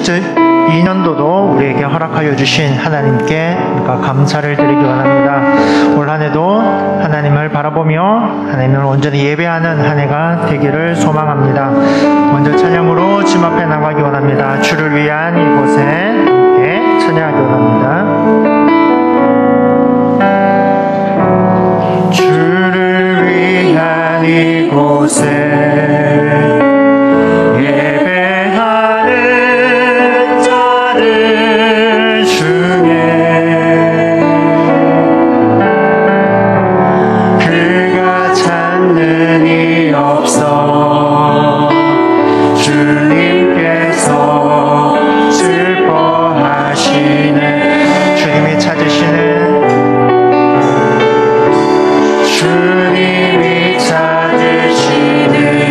2022년도도 우리에게 허락하여 주신 하나님께 감사를 드리기 원합니다. 올 한 해도 하나님을 바라보며 하나님을 온전히 예배하는 한 해가 되기를 소망합니다. 먼저 찬양으로 주님 앞에 나가기 원합니다. 주를 위한 이곳에 함께 찬양하기 원합니다. 주를 위한 이곳에 주님이 찾으시네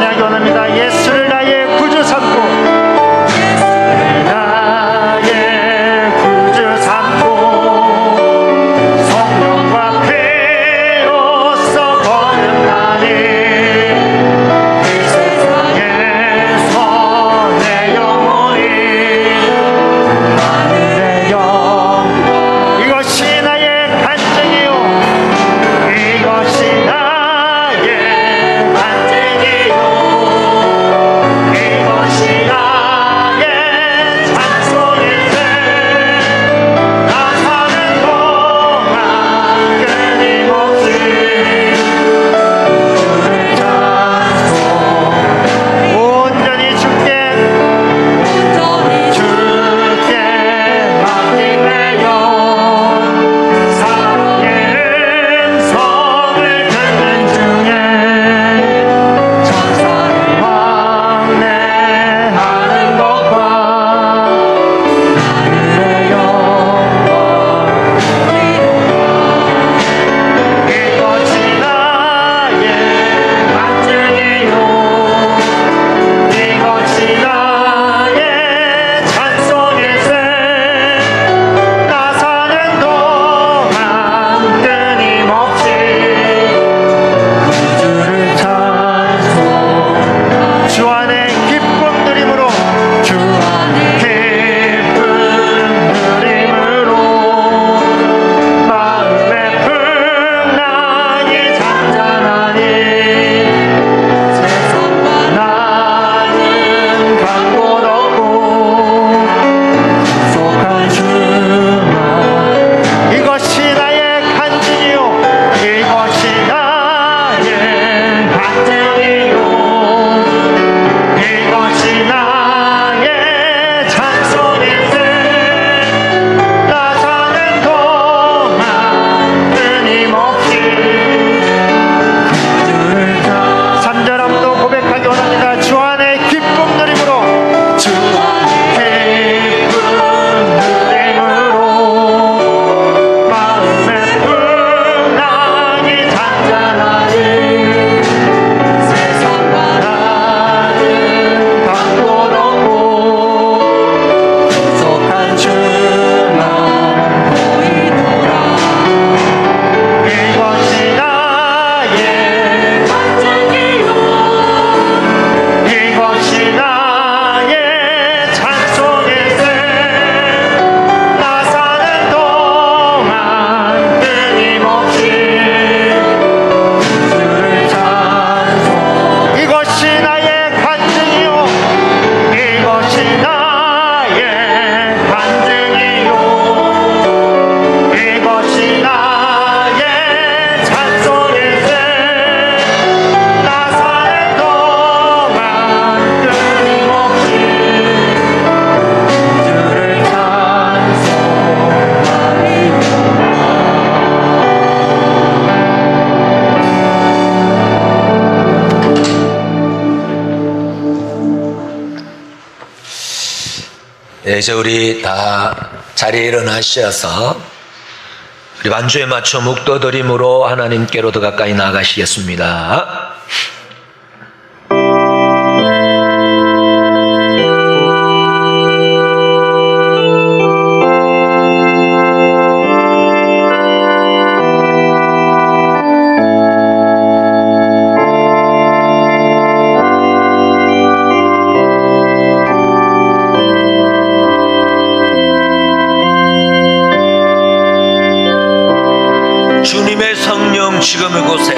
찬양하기 원합니다. 예수를 나의 구주 삼고 예수를 나의 구주 삼고 성령과 피로써 거듭나니 이 세상에서 내 영혼이 하늘의 영광 이것이 나의 간증이요 이것이 나의 간증이요 이것이 나의 찬송일세 나 사는 동안 끊임없이 주를 찬송 온전히 주께 맡긴 내 영 사랑의 음성을 듣는 중에 천사를 왕래하는 것과 하늘의 영광 이것이 나의 간증이요 이것이 나의 찬송일세 나 사는 동안 끊임없이 구주를 찬송 주 안에 기쁨 누림으로 주 안에 기쁨 누림으로 마음의 풍랑이 잔잔하니 세상과 나는 간 곳 없고 속한 주만 이것이 나의 간증이요 이것이 나의 간증이요 이것이 나의 찬송일세 나 사는 동안 끊임없이 구주를 삼절함도 고백하기 원합니다. 주 안에 기쁨 누림으로 주 안에 기쁨 누림으로 마음의 풍랑이 잔잔하니 세상과 나는 간 곳 없고 속한 주만 보이노라 이것이 나의 간증이요 이것이 나의 찬송일세 나 사는 동안 끊임없이 주를 찬송 이것이 나의 간증이요 이것이 나의 간증이요 이것이 나의 찬송일세 나 사는 동안 끊임없이 주를 네, 이제 우리 다 자리에 일어나셔서 우리 반주에 맞춰 묵도드림으로 하나님께로 더 가까이 나아가시겠습니다. 주님의 성령 지금 이곳에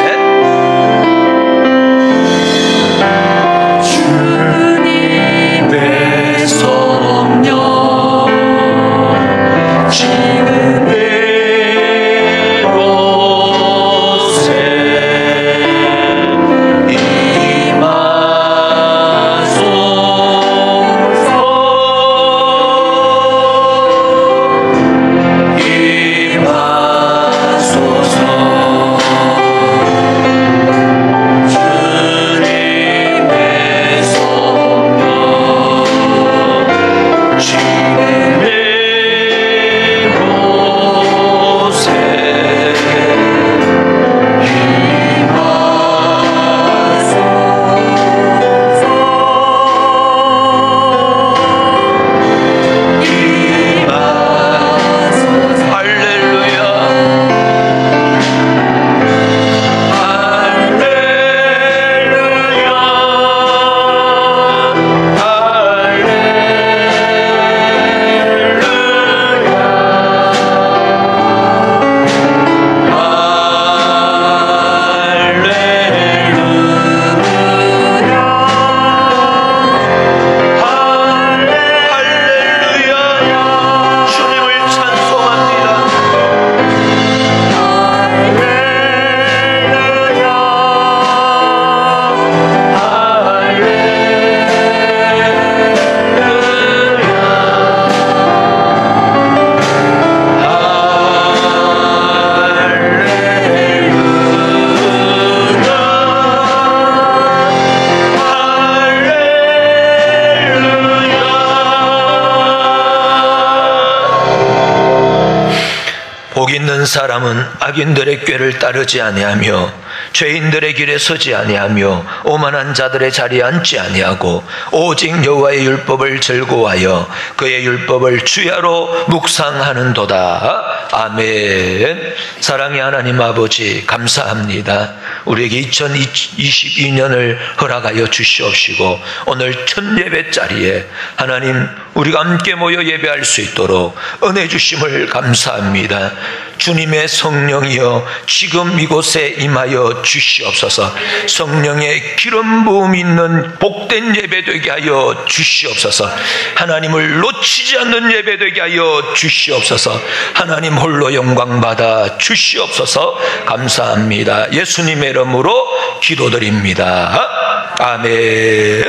있는 사람은 악인들의 꾀를 따르지 아니하며 죄인들의 길에 서지 아니하며 오만한 자들의 자리에 앉지 아니하고 오직 여호와의 율법을 즐거워하여 그의 율법을 주야로 묵상하는도다. 아멘. 사랑의 하나님 아버지, 감사합니다. 우리에게 2022년을 허락하여 주시옵시고 오늘 첫 예배 자리에 하나님 우리가 함께 모여 예배할 수 있도록 은혜 주심을 감사합니다. 주님의 성령이여 지금 이곳에 임하여 주시옵소서. 성령의 기름 부음 있는 복된 예배 되게 하여 주시옵소서. 하나님을 놓치지 않는 예배 되게 하여 주시옵소서. 하나님 홀로 영광 받아 주시옵소서. 감사합니다. 예수님의 이름으로 기도드립니다. 아멘.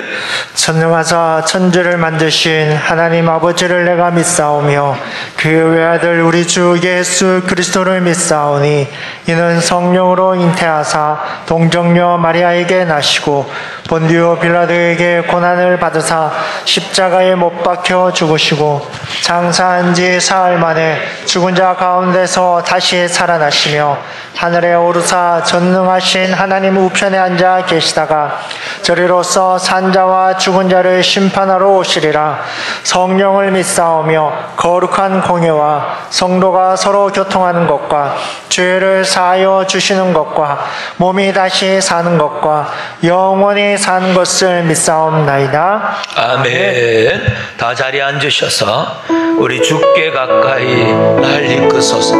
전능하사 천지를 만드신 하나님 아버지를 내가 믿사오며 그 외아들 우리 주 예수 그리스도를 믿사오니 이는 성령으로 잉태하사 동정녀 마리아에게 나시고 본디오 빌라도에게 고난을 받으사 십자가에 못 박혀 죽으시고 장사한 지 사흘 만에 죽은 자 가운데서 다시 살아나시며 하늘에 오르사 전능하신 하나님 우편에 앉아 계시다가 저리로서 산자와 죽은 자를 심판하러 오시리라. 성령을 믿사오며 거룩한 공예와 성도가 서로 교통하는 것과 죄를 사하여 주시는 것과 몸이 다시 사는 것과 영원히 사는 것을 믿사옵나이다. 아멘. 다 자리에 앉으셔서 우리 주께 가까이 날 이끄소서.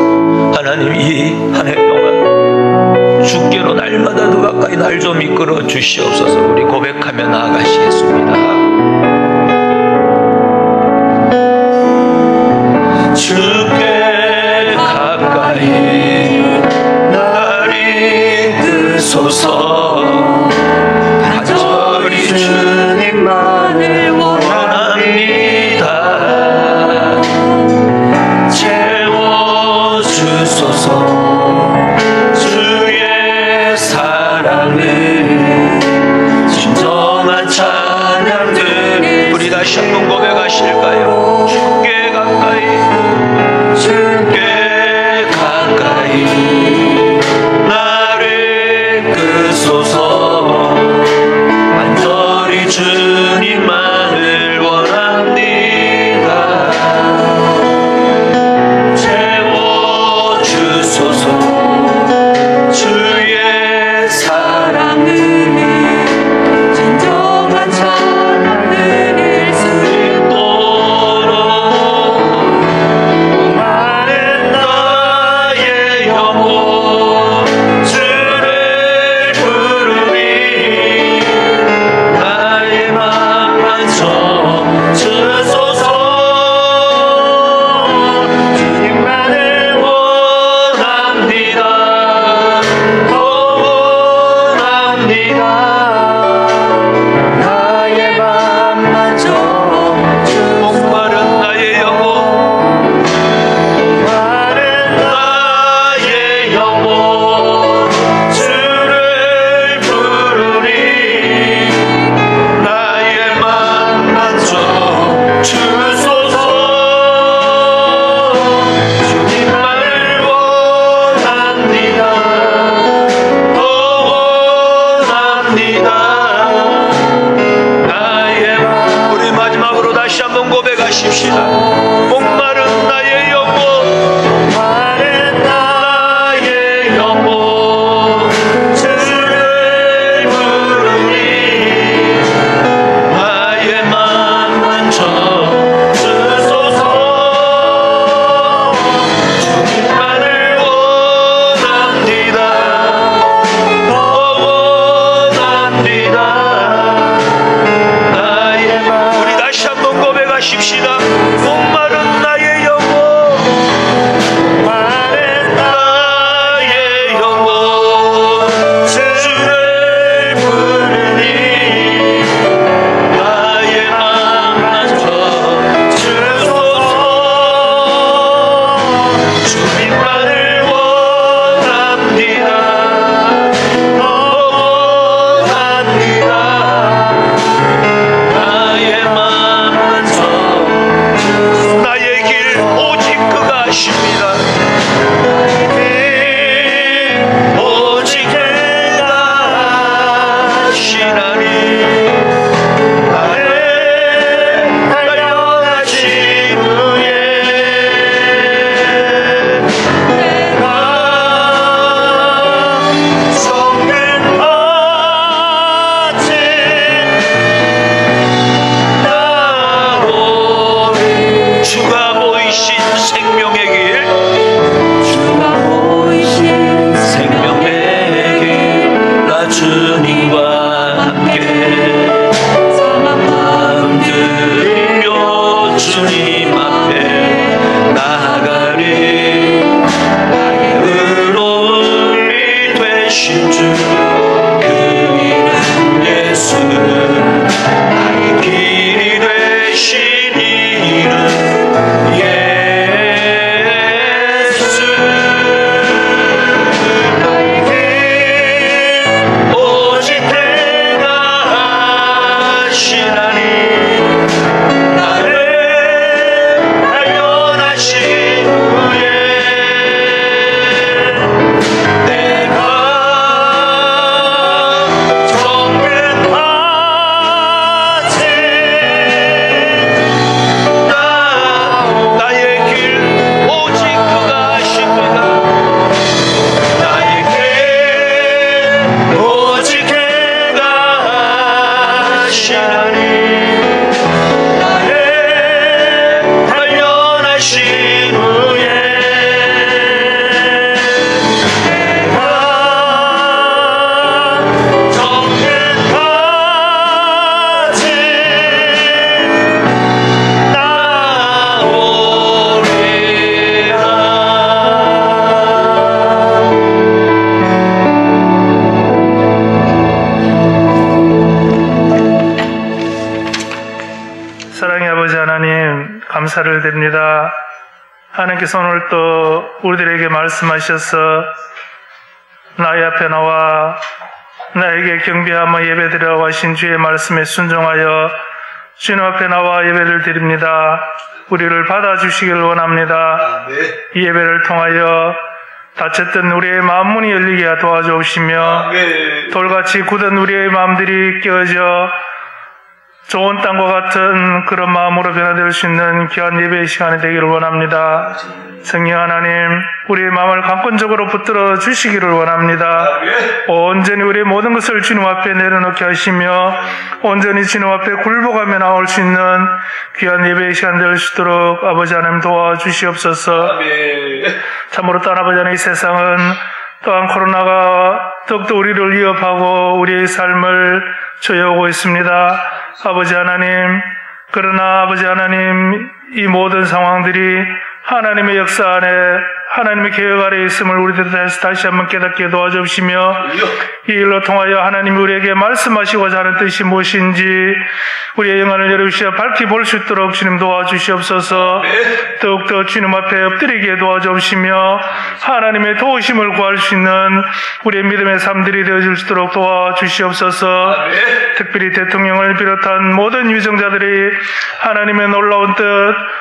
하나님 이 한 해 동안 주께로 날마다 더 가까이 날 좀 이끌어 주시옵소서. 우리 고백하며 나아가시겠습니다. 주께 가까이 날 이끄소서. 간절히 주님만을 원합니다. 채워주소서. 주의 사랑을 진정한 찬양들 우리 다시 한번 고백하실까요? 주께 가까이 주께 가까이 나를 이끄소서. 간절히 주님만을 원합니다. 채워주소서. 주의 사랑을 진정한 찬양을 듣도록 많은 나의 영혼 주를 부르니 나의 마음 나의 길이 되신 이는 예수. 나의 길 오직 내가 하시나니 나를 발견하신 후에 내가 정결하세. 나의 길 오직 그가 하십니다. 나의 길 오직 그가 하시나니 나를 단련하신 후에 내가 정결하지 나오리라. 사랑의 아버지 하나님, 감사를 드립니다. 하나님께서 오늘 또 우리들에게 말씀하셔서 나의 앞에 나와 나에게 경배하며 예배드리라고 하신 주의 말씀에 순종하여 주님 앞에 나와 예배를 드립니다. 우리를 받아주시기를 원합니다. 이 예배를 통하여 닫혔던 우리의 마음 문이 열리게 도와주시며 돌같이 굳은 우리의 마음들이 깨어져 좋은 땅과 같은 그런 마음으로 변화될 수 있는 귀한 예배의 시간이 되기를 원합니다. 성령 하나님, 우리의 마음을 강권적으로 붙들어 주시기를 원합니다. 온전히 우리의 모든 것을 주님 앞에 내려놓게 하시며 온전히 주님 앞에 굴복하며 나올 수 있는 귀한 예배의 시간 될 수 있도록 아버지 하나님 도와주시옵소서. 참으로 또 아버지 하나님, 이 세상은 또한 코로나가 더욱더 우리를 위협하고 우리의 삶을 조여오고 있습니다. 아버지 하나님, 그러나 아버지 하나님, 이 모든 상황들이 하나님의 역사 안에 하나님의 계획 아래에 있음을 우리들 다시 한번 깨닫게 도와주시며 이 일로 통하여 하나님이 우리에게 말씀하시고자 하는 뜻이 무엇인지 우리의 영안을 열어주시어 밝히 볼 수 있도록 주님 도와주시옵소서. 더욱더 주님 앞에 엎드리게 도와주시며 하나님의 도우심을 구할 수 있는 우리의 믿음의 삶들이 되어질 수 있도록 도와주시옵소서. 특별히 대통령을 비롯한 모든 위정자들이 하나님의 놀라운 뜻,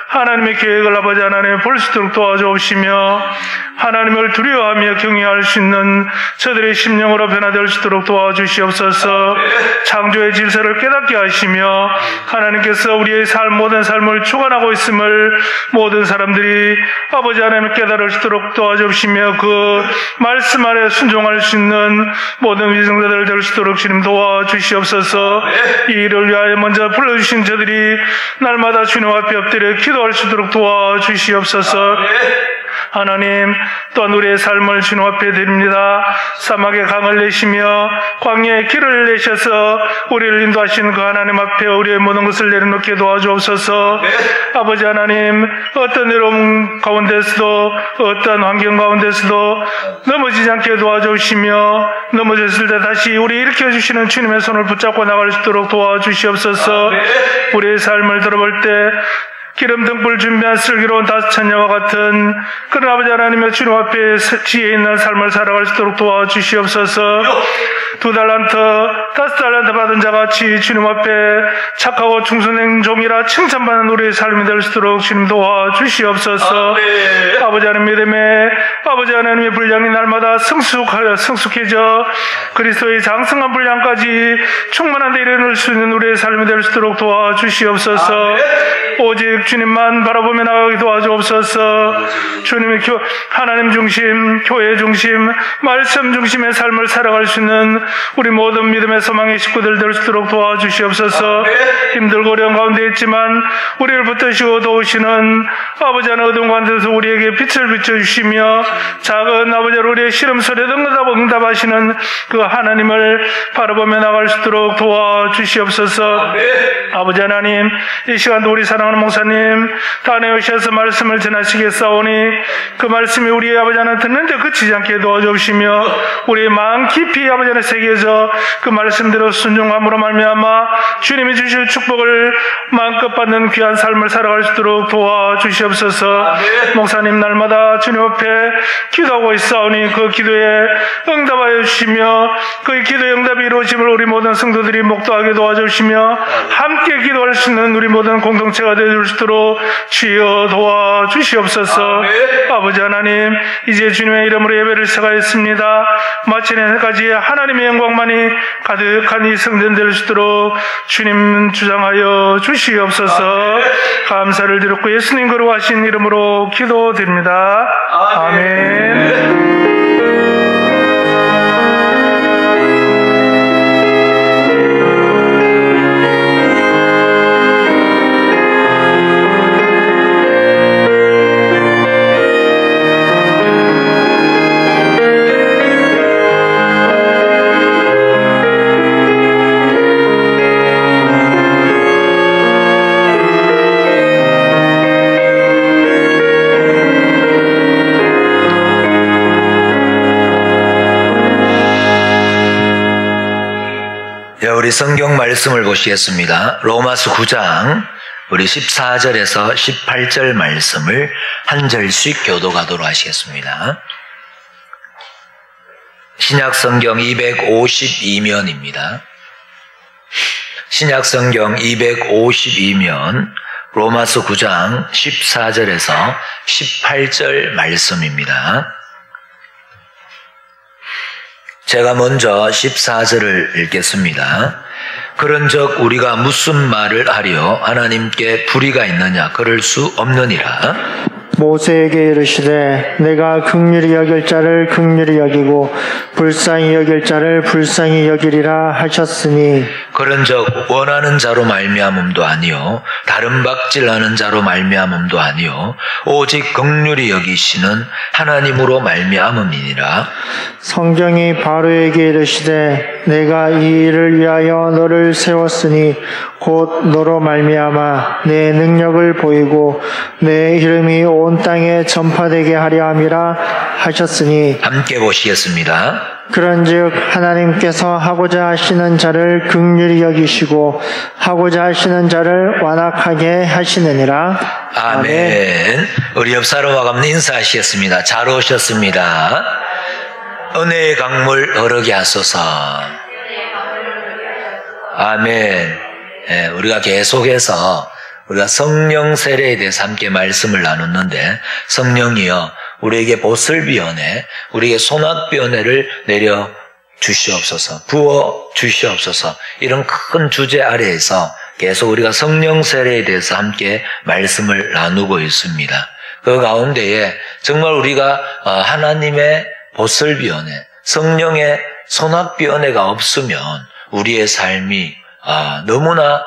하나님의 계획을 아버지 하나님 볼 수 있도록 도와주시며 하나님을 두려워하며 경외할 수 있는 저들의 심령으로 변화될 수 있도록 도와주시옵소서. 창조의 질서를 깨닫게 하시며 하나님께서 우리의 모든 삶을 주관하고 있음을 모든 사람들이 아버지 하나님을 깨달을 수 있도록 도와주시며 그 말씀 아래 순종할 수 있는 모든 위정자들 될 수 있도록 주님 도와주시옵소서. 이 일을 위하여 먼저 불러주신 저들이 날마다 주님 앞에 엎드려 기도할 수 있도록 도와주시옵소서. 하나님, 또한 우리의 삶을 주님 앞에 드립니다. 사막에 강을 내시며 광야에 길을 내셔서 우리를 인도하신 그 하나님 앞에 우리의 모든 것을 내려놓게 도와주옵소서. 아버지 하나님, 어떤 어려움 가운데서도 어떤 환경 가운데서도 넘어지지 않게 도와주시며 넘어졌을 때 다시 우리 일으켜주시는 주님의 손을 붙잡고 나갈 수 있도록 도와주시옵소서. 우리의 삶을 들어볼 때 기름 등불 준비한 슬기로운 다섯 처녀와 같은 그런 아버지 하나님의 주님 앞에 지혜 있는 삶을 살아갈 수 있도록 도와주시옵소서. 2달란트, 5달란트 받은 자같이 주님 앞에 착하고 충성된 종이라 칭찬받는 우리의 삶이 될 수 있도록 주님 도와주시옵소서. 아버지 하나님 믿음에 아버지 하나님의 분량이 날마다 성숙해져 그리스도의 장성한 분량까지 충만한 데 이르는 수 있는 우리의 삶이 될 수 있도록 도와주시옵소서. 오직 주님만 바라보며 나가게 도와주옵소서. 주님의 하나님 중심, 교회 중심, 말씀 중심의 삶을 살아갈 수 있는 우리 모든 믿음의 소망의 식구들 될 수 있도록 도와주시옵소서. 힘들고 어려운 가운데 있지만 우리를 붙드시고 도우시는 아버지 하나님 어두운 가운데서 우리에게 빛을 비춰주시며 작은 아버지 우리의 시름소리에 응답하시는 그 하나님을 바라보며 나갈 수 있도록 도와주시옵소서. 아버지 하나님, 이 시간도 우리 사랑하는 목사님 단에 오셔서 말씀을 전하시겠사오니 그 말씀이 우리의 아버지 하나님 듣는데 그치지 않게 도와주시며 우리의 마음 깊이 아버지 하나님 새겨져 그 말씀대로 순종함으로 말미암아 주님이 주실 축복을 마음껏 받는 귀한 삶을 살아갈 수 있도록 도와주시옵소서. 목사님 날마다 주님 앞에 기도하고 있사오니 그 기도에 응답하여 주시며 그 기도의 응답이 이루어짐을 우리 모든 성도들이 목도하게 도와주시며 함께 기도할 수 있는 우리 모든 공동체가 되어줄 수 있도록 주여 도와주시옵소서. 아버지 하나님, 이제 주님의 이름으로 예배를 시작하였습니다. 마치는까지 하나님의 영광만이 가득한 이 성전 될 수 있도록 주님 주장하여 주시옵소서. 감사를 드렸고 예수님 거룩하신 이름으로 기도드립니다. 아멘. 우리 성경 말씀을 보시겠습니다. 로마서 9장 우리 14절에서 18절 말씀을 한 절씩 교도가도록 하시겠습니다. 신약성경 252면입니다. 신약성경 252면 로마서 9장 14절에서 18절 말씀입니다. 제가 먼저 14절을 읽겠습니다. 그런즉 우리가 무슨 말을 하려 하나님께 불의가 있느냐 그럴 수 없느니라. 모세에게 이르시되 내가 긍휼히 여길 자를 긍휼히 여기고 불쌍히 여길 자를 불쌍히 여기리라 하셨으니 그런즉 원하는 자로 말미암음도 아니요 다른 박질하는 자로 말미암음도 아니요 오직 긍휼히 여기시는 하나님으로 말미암음이니라. 성경이 바로에게 이르시되 내가 이 일을 위하여 너를 세웠으니 곧 너로 말미암아 내 능력을 보이고 내 이름이 온 땅에 전파되게 하려 함이라 하셨으니. 함께 보시겠습니다. 그런즉 하나님께서 하고자 하시는 자를 긍휼히 여기시고 하고자 하시는 자를 완악하게 하시느니라. 아멘. 우리 옆 사람과 함께 인사하시겠습니다. 잘 오셨습니다. 은혜의 강물 흐르게 하소서. 아멘. 우리가 계속해서 우리가 성령 세례에 대해서 함께 말씀을 나눴는데, 성령이여 우리에게 보슬비 은혜, 우리에게 소낙비 은혜를 내려 주시옵소서, 부어 주시옵소서, 이런 큰 주제 아래에서 계속 우리가 성령 세례에 대해서 함께 말씀을 나누고 있습니다. 그 가운데에 정말 우리가 하나님의 보슬비 은혜, 성령의 소낙비 은혜가 없으면 우리의 삶이 너무나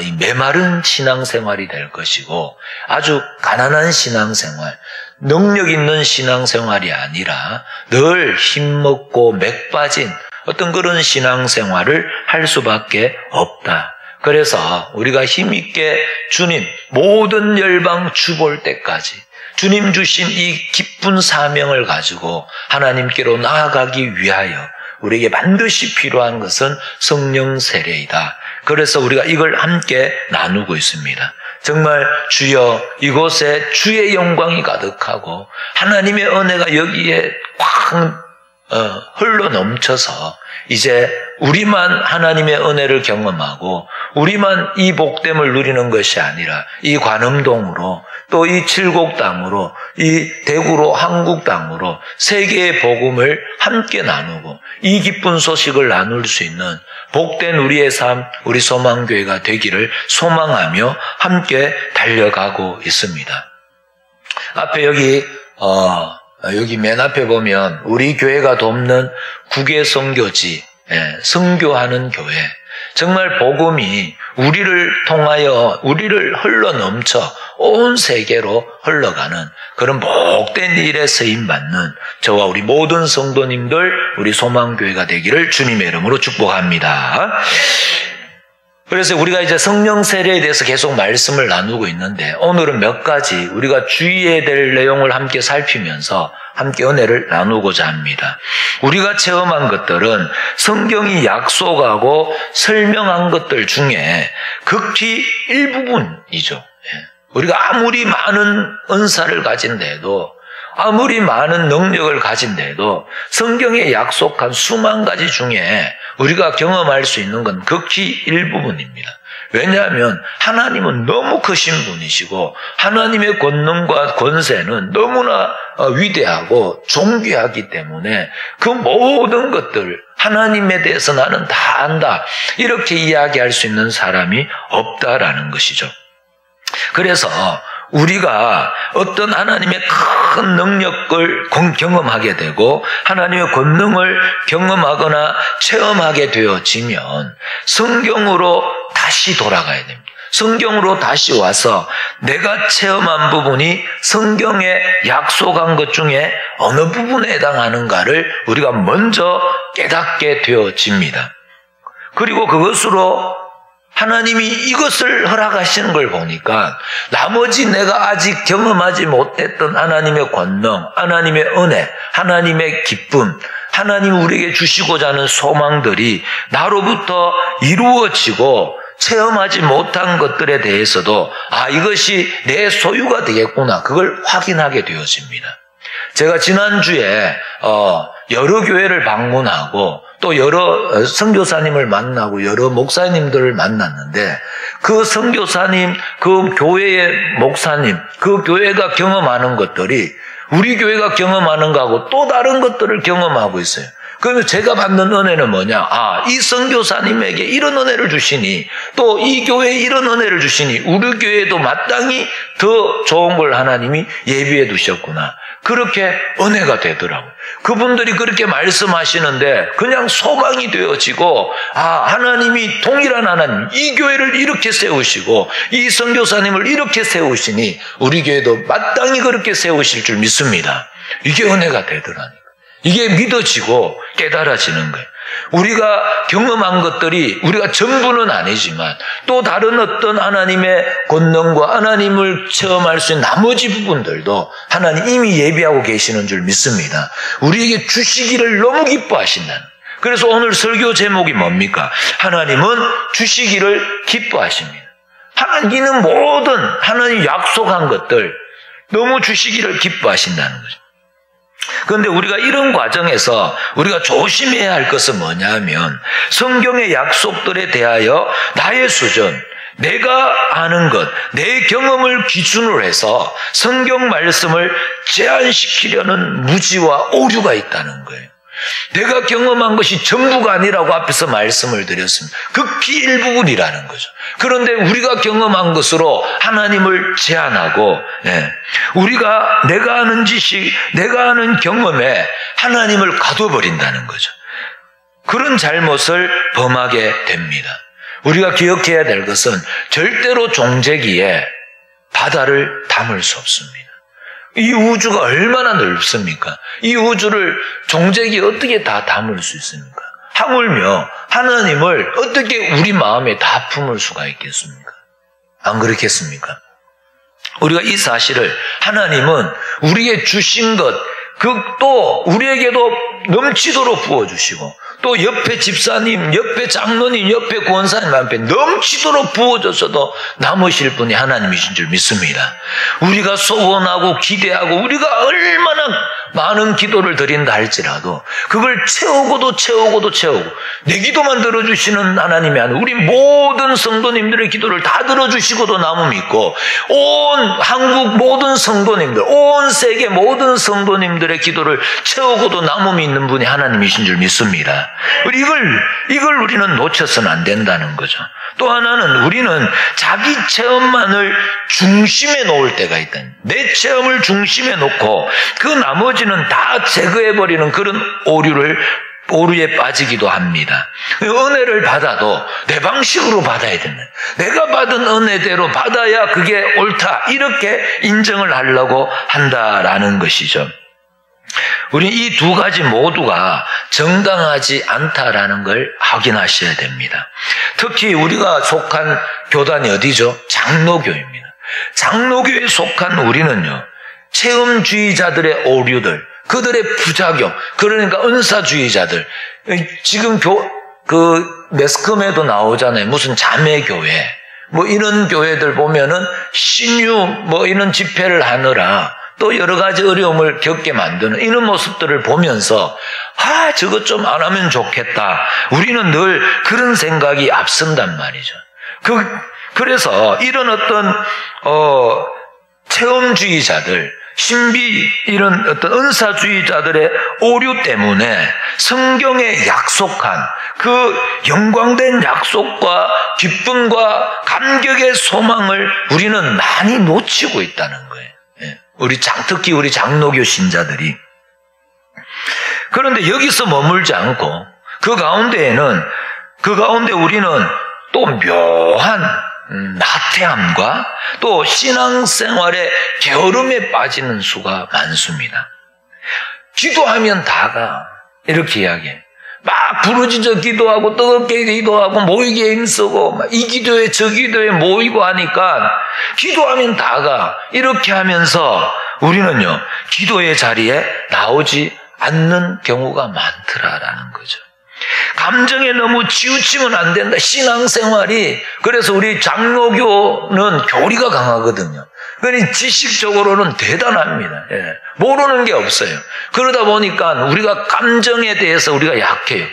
이 메마른 신앙생활이 될 것이고, 아주 가난한 신앙생활, 능력 있는 신앙생활이 아니라 늘 힘먹고 맥 빠진 어떤 그런 신앙생활을 할 수밖에 없다. 그래서 우리가 힘있게 주님 모든 열방 주볼 때까지 주님 주신 이 기쁜 사명을 가지고 하나님께로 나아가기 위하여 우리에게 반드시 필요한 것은 성령 세례이다. 그래서 우리가 이걸 함께 나누고 있습니다. 정말 주여 이곳에 주의 영광이 가득하고 하나님의 은혜가 여기에 꽉 흘러 넘쳐서 이제 우리만 하나님의 은혜를 경험하고 우리만 이 복됨을 누리는 것이 아니라 이 관음동으로 또 이 칠곡 땅으로 이 대구로 한국 땅으로 세계의 복음을 함께 나누고 이 기쁜 소식을 나눌 수 있는 복된 우리의 삶, 우리 소망교회가 되기를 소망하며 함께 달려가고 있습니다. 앞에 여기 맨 앞에 보면 우리 교회가 돕는 국외 선교지, 선교하는 교회. 정말 복음이 우리를 통하여 우리를 흘러 넘쳐 온 세계로 흘러가는 그런 복된 일에 쓰임받는 저와 우리 모든 성도님들, 우리 소망교회가 되기를 주님의 이름으로 축복합니다. 그래서 우리가 이제 성령 세례에 대해서 계속 말씀을 나누고 있는데, 오늘은 몇 가지 우리가 주의해야 될 내용을 함께 살피면서 함께 은혜를 나누고자 합니다. 우리가 체험한 것들은 성경이 약속하고 설명한 것들 중에 극히 일부분이죠. 우리가 아무리 많은 은사를 가진데도, 아무리 많은 능력을 가진데도 성경에 약속한 수만 가지 중에 우리가 경험할 수 있는 건 극히 일부분입니다. 왜냐하면 하나님은 너무 크신 분이시고 하나님의 권능과 권세는 너무나 위대하고 존귀하기 때문에 그 모든 것들, 하나님에 대해서 나는 다 안다, 이렇게 이야기할 수 있는 사람이 없다라는 것이죠. 그래서 우리가 어떤 하나님의 큰 능력을 경험하게 되고 하나님의 권능을 경험하거나 체험하게 되어지면 성경으로 다시 돌아가야 됩니다. 성경으로 다시 와서 내가 체험한 부분이 성경에 약속한 것 중에 어느 부분에 해당하는가를 우리가 먼저 깨닫게 되어집니다. 그리고 그것으로 하나님이 이것을 허락하시는 걸 보니까 나머지 내가 아직 경험하지 못했던 하나님의 권능, 하나님의 은혜, 하나님의 기쁨, 하나님이 우리에게 주시고자 하는 소망들이 나로부터 이루어지고 체험하지 못한 것들에 대해서도 이것이 내 소유가 되겠구나, 그걸 확인하게 되어집니다. 제가 지난주에 여러 교회를 방문하고 또 여러 선교사님을 만나고 여러 목사님들을 만났는데 그 선교사님, 그 교회의 목사님, 그 교회가 경험하는 것들이 우리 교회가 경험하는 거하고 또 다른 것들을 경험하고 있어요. 그러면 제가 받는 은혜는 뭐냐? 이 선교사님에게 이런 은혜를 주시니, 또 이 교회에 이런 은혜를 주시니 우리 교회도 마땅히 더 좋은 걸 하나님이 예비해 두셨구나. 그렇게 은혜가 되더라고요. 그분들이 그렇게 말씀하시는데 그냥 소망이 되어지고, 하나님이 동일한 하나님, 이 교회를 이렇게 세우시고 이 선교사님을 이렇게 세우시니 우리 교회도 마땅히 그렇게 세우실 줄 믿습니다. 이게 은혜가 되더라니까. 이게 믿어지고 깨달아지는 거예요. 우리가 경험한 것들이 우리가 전부는 아니지만 또 다른 어떤 하나님의 권능과 하나님을 체험할 수 있는 나머지 부분들도 하나님 이미 예비하고 계시는 줄 믿습니다. 우리에게 주시기를 너무 기뻐하신다는. 그래서 오늘 설교 제목이 뭡니까? 하나님은 주시기를 기뻐하십니다. 하나님은 모든 하나님 약속한 것들 너무 주시기를 기뻐하신다는 거죠. 그런데 우리가 이런 과정에서 우리가 조심해야 할 것은 뭐냐면 성경의 약속들에 대하여 나의 수준, 내가 아는 것, 내 경험을 기준으로 해서 성경 말씀을 제한시키려는 무지와 오류가 있다는 거예요. 내가 경험한 것이 전부가 아니라고 앞에서 말씀을 드렸습니다. 극히 일부분이라는 거죠. 그런데 우리가 경험한 것으로 하나님을 제한하고, 내가 아는 지식, 내가 아는 경험에 하나님을 가둬버린다는 거죠. 그런 잘못을 범하게 됩니다. 우리가 기억해야 될 것은 절대로 종재기에 바다를 담을 수 없습니다. 이 우주가 얼마나 넓습니까? 이 우주를 종재기에 어떻게 다 담을 수 있습니까? 하물며 하나님을 어떻게 우리 마음에 다 품을 수가 있겠습니까? 안 그렇겠습니까? 우리가 이 사실을, 하나님은 우리에게 주신 것, 또 우리에게도 넘치도록 부어주시고, 또 옆에 집사님, 옆에 장로님, 옆에 권사님 앞에 넘치도록 부어줘서도 남으실 분이 하나님이신 줄 믿습니다. 우리가 소원하고 기대하고 우리가 얼마나 많은 기도를 드린다 할지라도 그걸 채우고도 내 기도만 들어주시는 하나님이 아니라 우리 모든 성도님들의 기도를 다 들어주시고도 남음이 있고, 온 한국 모든 성도님들, 온 세계 모든 성도님들의 기도를 채우고도 남음이 있는 분이 하나님이신 줄 믿습니다. 이걸 우리는 놓쳐서는 안 된다는 거죠. 또 하나는 우리는 자기 체험만을 중심에 놓을 때가 있다. 내 체험을 중심에 놓고 그 나머지는 다 제거해버리는 그런 오류에 빠지기도 합니다. 은혜를 받아도 내 방식으로 받아야 된다. 내가 받은 은혜대로 받아야 그게 옳다, 이렇게 인정을 하려고 한다라는 것이죠. 우리 이 두 가지 모두가 정당하지 않다라는 걸 확인하셔야 됩니다. 특히 우리가 속한 교단이 어디죠? 장로교입니다. 장로교에 속한 우리는요, 체험주의자들의 오류들, 그들의 부작용, 그러니까 은사주의자들. 지금 매스컴에도 나오잖아요. 무슨 자매교회. 뭐 이런 교회들 보면은 신유 이런 집회를 하느라 또 여러 가지 어려움을 겪게 만드는 이런 모습들을 보면서 저것 좀 안 하면 좋겠다. 우리는 늘 그런 생각이 앞선단 말이죠. 그래서 이런 어떤 체험주의자들, 신비 이런 어떤 은사주의자들의 오류 때문에 성경에 약속한 그 영광된 약속과 기쁨과 감격의 소망을 우리는 많이 놓치고 있다는 거예요. 특히 우리 장로교 신자들이. 그런데 여기서 머물지 않고 그 가운데 우리는 또 묘한 나태함과 또 신앙생활의 게으름에 빠지는 수가 많습니다. 기도하면 다가 이렇게 이야기해요. 막 부르짖어 기도하고 뜨겁게 기도하고 모이기에 힘쓰고 이 기도에 저 기도에 모이고 하니까 기도하면 다가 이렇게 하면서 우리는요 기도의 자리에 나오지 않는 경우가 많더라라는 거죠. 감정에 너무 치우치면 안 된다. 신앙생활이 그래서 우리 장로교는 교리가 강하거든요. 그러니 지식적으로는 대단합니다. 모르는 게 없어요. 그러다 보니까 우리가 감정에 대해서 우리가 약해요.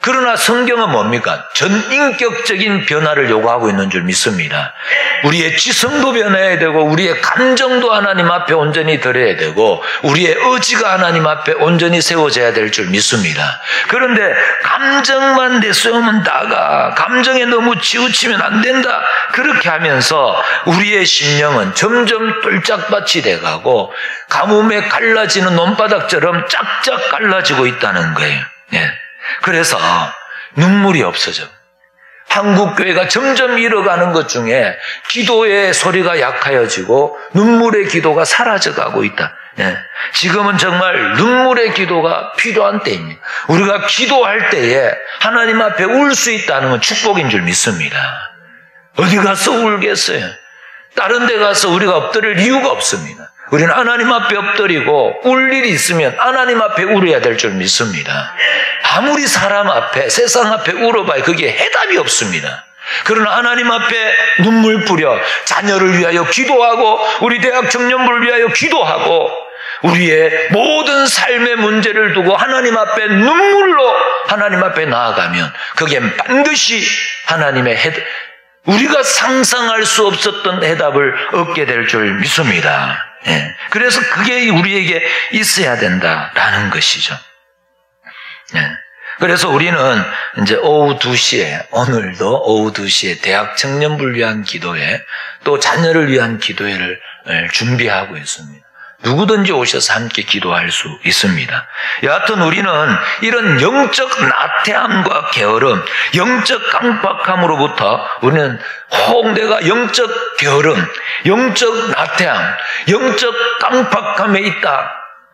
그러나 성경은 뭡니까? 전인격적인 변화를 요구하고 있는 줄 믿습니다. 우리의 지성도 변해야 되고 우리의 감정도 하나님 앞에 온전히 드려야 되고 우리의 의지가 하나님 앞에 온전히 세워져야 될 줄 믿습니다. 그런데 감정만 내세우면 다가 감정에 너무 치우치면 안 된다. 그렇게 하면서 우리의 심령은 점점 똘짝밭이 돼가고 가뭄에 갈라지는 논바닥처럼 짝짝 갈라지고 있다는 거예요. 그래서 눈물이 없어져. 한국교회가 점점 잃어가는 것 중에 기도의 소리가 약하여지고 눈물의 기도가 사라져가고 있다. 지금은 정말 눈물의 기도가 필요한 때입니다. 우리가 기도할 때에 하나님 앞에 울 수 있다는 건 축복인 줄 믿습니다. 어디 가서 울겠어요? 다른 데 가서 우리가 엎드릴 이유가 없습니다. 우리는 하나님 앞에 엎드리고 울 일이 있으면 하나님 앞에 울어야 될 줄 믿습니다. 아무리 사람 앞에 세상 앞에 울어봐야 그게 해답이 없습니다. 그러나 하나님 앞에 눈물 뿌려 자녀를 위하여 기도하고 우리 대학 청년부를 위하여 기도하고 우리의 모든 삶의 문제를 두고 하나님 앞에 눈물로 하나님 앞에 나아가면 그게 반드시 하나님의 우리가 상상할 수 없었던 해답을 얻게 될 줄 믿습니다. 그래서 그게 우리에게 있어야 된다라는 것이죠. 그래서 우리는 이제 오후 2시에 오늘도 오후 2시에 대학 청년부를 위한 기도회 또 자녀를 위한 기도회를 준비하고 있습니다. 누구든지 오셔서 함께 기도할 수 있습니다. 여하튼 우리는 이런 영적 나태함과 게으름, 영적 깜빡함으로부터 우리는 내가 영적 게으름, 영적 나태함, 영적 깜빡함에 있다.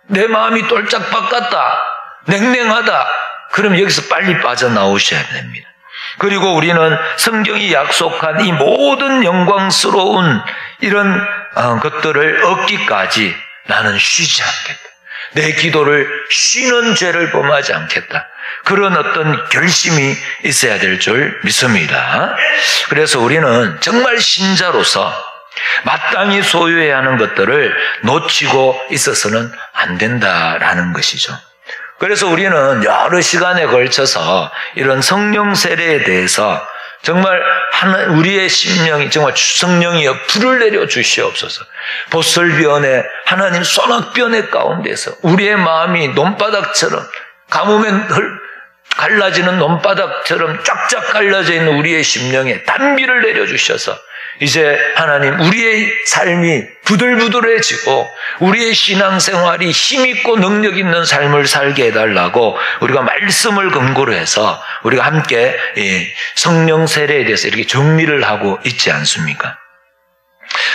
내 마음이 똘짝박 같다. 냉랭하다. 그럼 여기서 빨리 빠져나오셔야 됩니다. 그리고 우리는 성경이 약속한 이 모든 영광스러운 이런 것들을 얻기까지 나는 쉬지 않겠다. 내 기도를 쉬는 죄를 범하지 않겠다. 그런 어떤 결심이 있어야 될 줄 믿습니다. 그래서 우리는 정말 신자로서 마땅히 소유해야 하는 것들을 놓치고 있어서는 안 된다라는 것이죠. 그래서 우리는 여러 시간에 걸쳐서 이런 성령 세례에 대해서 정말 우리의 심령이 정말 성령이여 불을 내려 주시옵소서. 보슬변의 하나님 소낙변의 가운데서 우리의 마음이 논바닥처럼 가뭄에 갈라지는 논바닥처럼 쫙쫙 갈라져 있는 우리의 심령에 단비를 내려 주셔서 이제 하나님 우리의 삶이 부들부들해지고 우리의 신앙생활이 힘있고 능력 있는 삶을 살게 해달라고 우리가 말씀을 근거로 해서 우리가 함께 성령 세례에 대해서 이렇게 정리를 하고 있지 않습니까?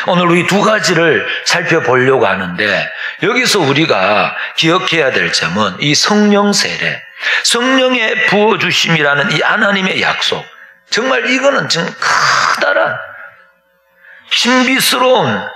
오늘 우리 두 가지를 살펴보려고 하는데 여기서 우리가 기억해야 될 점은 이 성령 세례, 성령의 부어주심이라는 이 하나님의 약속, 정말 이거는 정말 커다란 신비스러운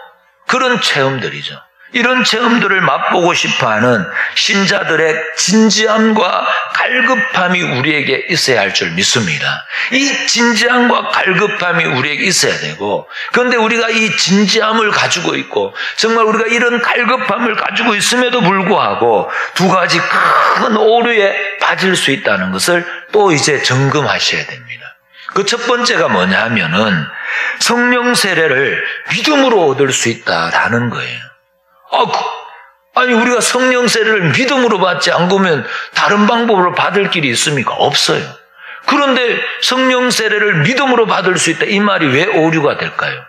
그런 체험들이죠. 이런 체험들을 맛보고 싶어하는 신자들의 진지함과 갈급함이 우리에게 있어야 할 줄 믿습니다. 이 진지함과 갈급함이 우리에게 있어야 되고, 그런데 우리가 이 진지함을 가지고 있고 정말 우리가 이런 갈급함을 가지고 있음에도 불구하고 두 가지 큰 오류에 빠질 수 있다는 것을 또 이제 점검하셔야 됩니다. 그 첫 번째가 뭐냐 하면은 성령 세례를 믿음으로 얻을 수 있다라는 거예요. 아니 우리가 성령 세례를 믿음으로 받지 않으면 다른 방법으로 받을 길이 있습니까? 없어요. 그런데 성령 세례를 믿음으로 받을 수 있다, 이 말이 왜 오류가 될까요?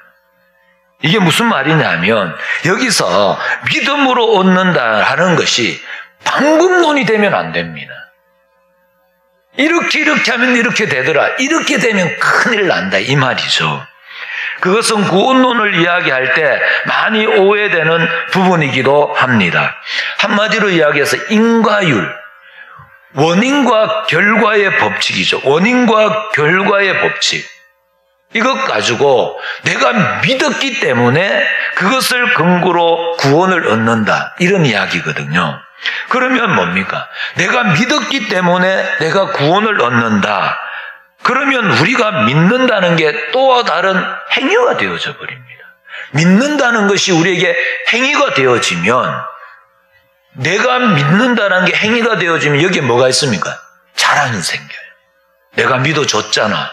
이게 무슨 말이냐면 여기서 믿음으로 얻는다라는 것이 방법론이 되면 안 됩니다. 이렇게 하면 이렇게 되더라, 이렇게 되면 큰일 난다, 이 말이죠. 그것은 구원론을 이야기할 때 많이 오해되는 부분이기도 합니다. 한마디로 이야기해서 인과율, 원인과 결과의 법칙이죠. 원인과 결과의 법칙. 이것 가지고 내가 믿었기 때문에 그것을 근거로 구원을 얻는다, 이런 이야기거든요. 그러면 뭡니까? 내가 믿었기 때문에 내가 구원을 얻는다. 그러면 우리가 믿는다는 게 또 다른 행위가 되어져 버립니다. 믿는다는 것이 우리에게 행위가 되어지면, 내가 믿는다는 게 행위가 되어지면 여기에 뭐가 있습니까? 자랑이 생겨요. 내가 믿어줬잖아,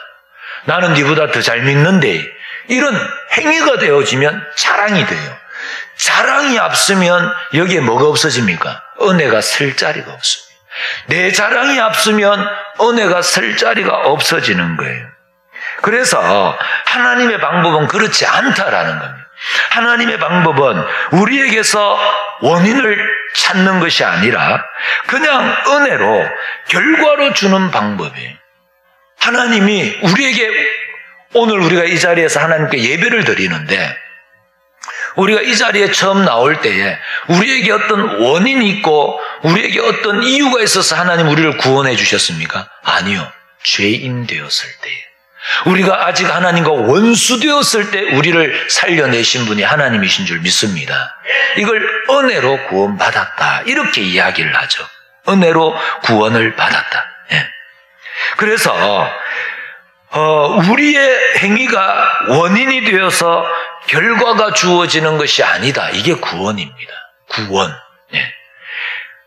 나는 네보다 더 잘 믿는데, 이런 행위가 되어지면 자랑이 돼요. 자랑이 앞서면 여기에 뭐가 없어집니까? 은혜가 설 자리가 없습니다. 내 자랑이 앞서면 은혜가 설 자리가 없어지는 거예요. 그래서 하나님의 방법은 그렇지 않다라는 겁니다. 하나님의 방법은 우리에게서 원인을 찾는 것이 아니라 그냥 은혜로 결과로 주는 방법이에요. 하나님이 우리에게, 오늘 우리가 이 자리에서 하나님께 예배를 드리는데, 우리가 이 자리에 처음 나올 때에 우리에게 어떤 원인이 있고 우리에게 어떤 이유가 있어서 하나님 우리를 구원해 주셨습니까? 아니요. 죄인 되었을 때에, 우리가 아직 하나님과 원수 되었을 때 우리를 살려내신 분이 하나님이신 줄 믿습니다. 이걸 은혜로 구원받았다, 이렇게 이야기를 하죠. 은혜로 구원을 받았다. 예. 그래서 우리의 행위가 원인이 되어서 결과가 주어지는 것이 아니다, 이게 구원입니다. 구원. 예.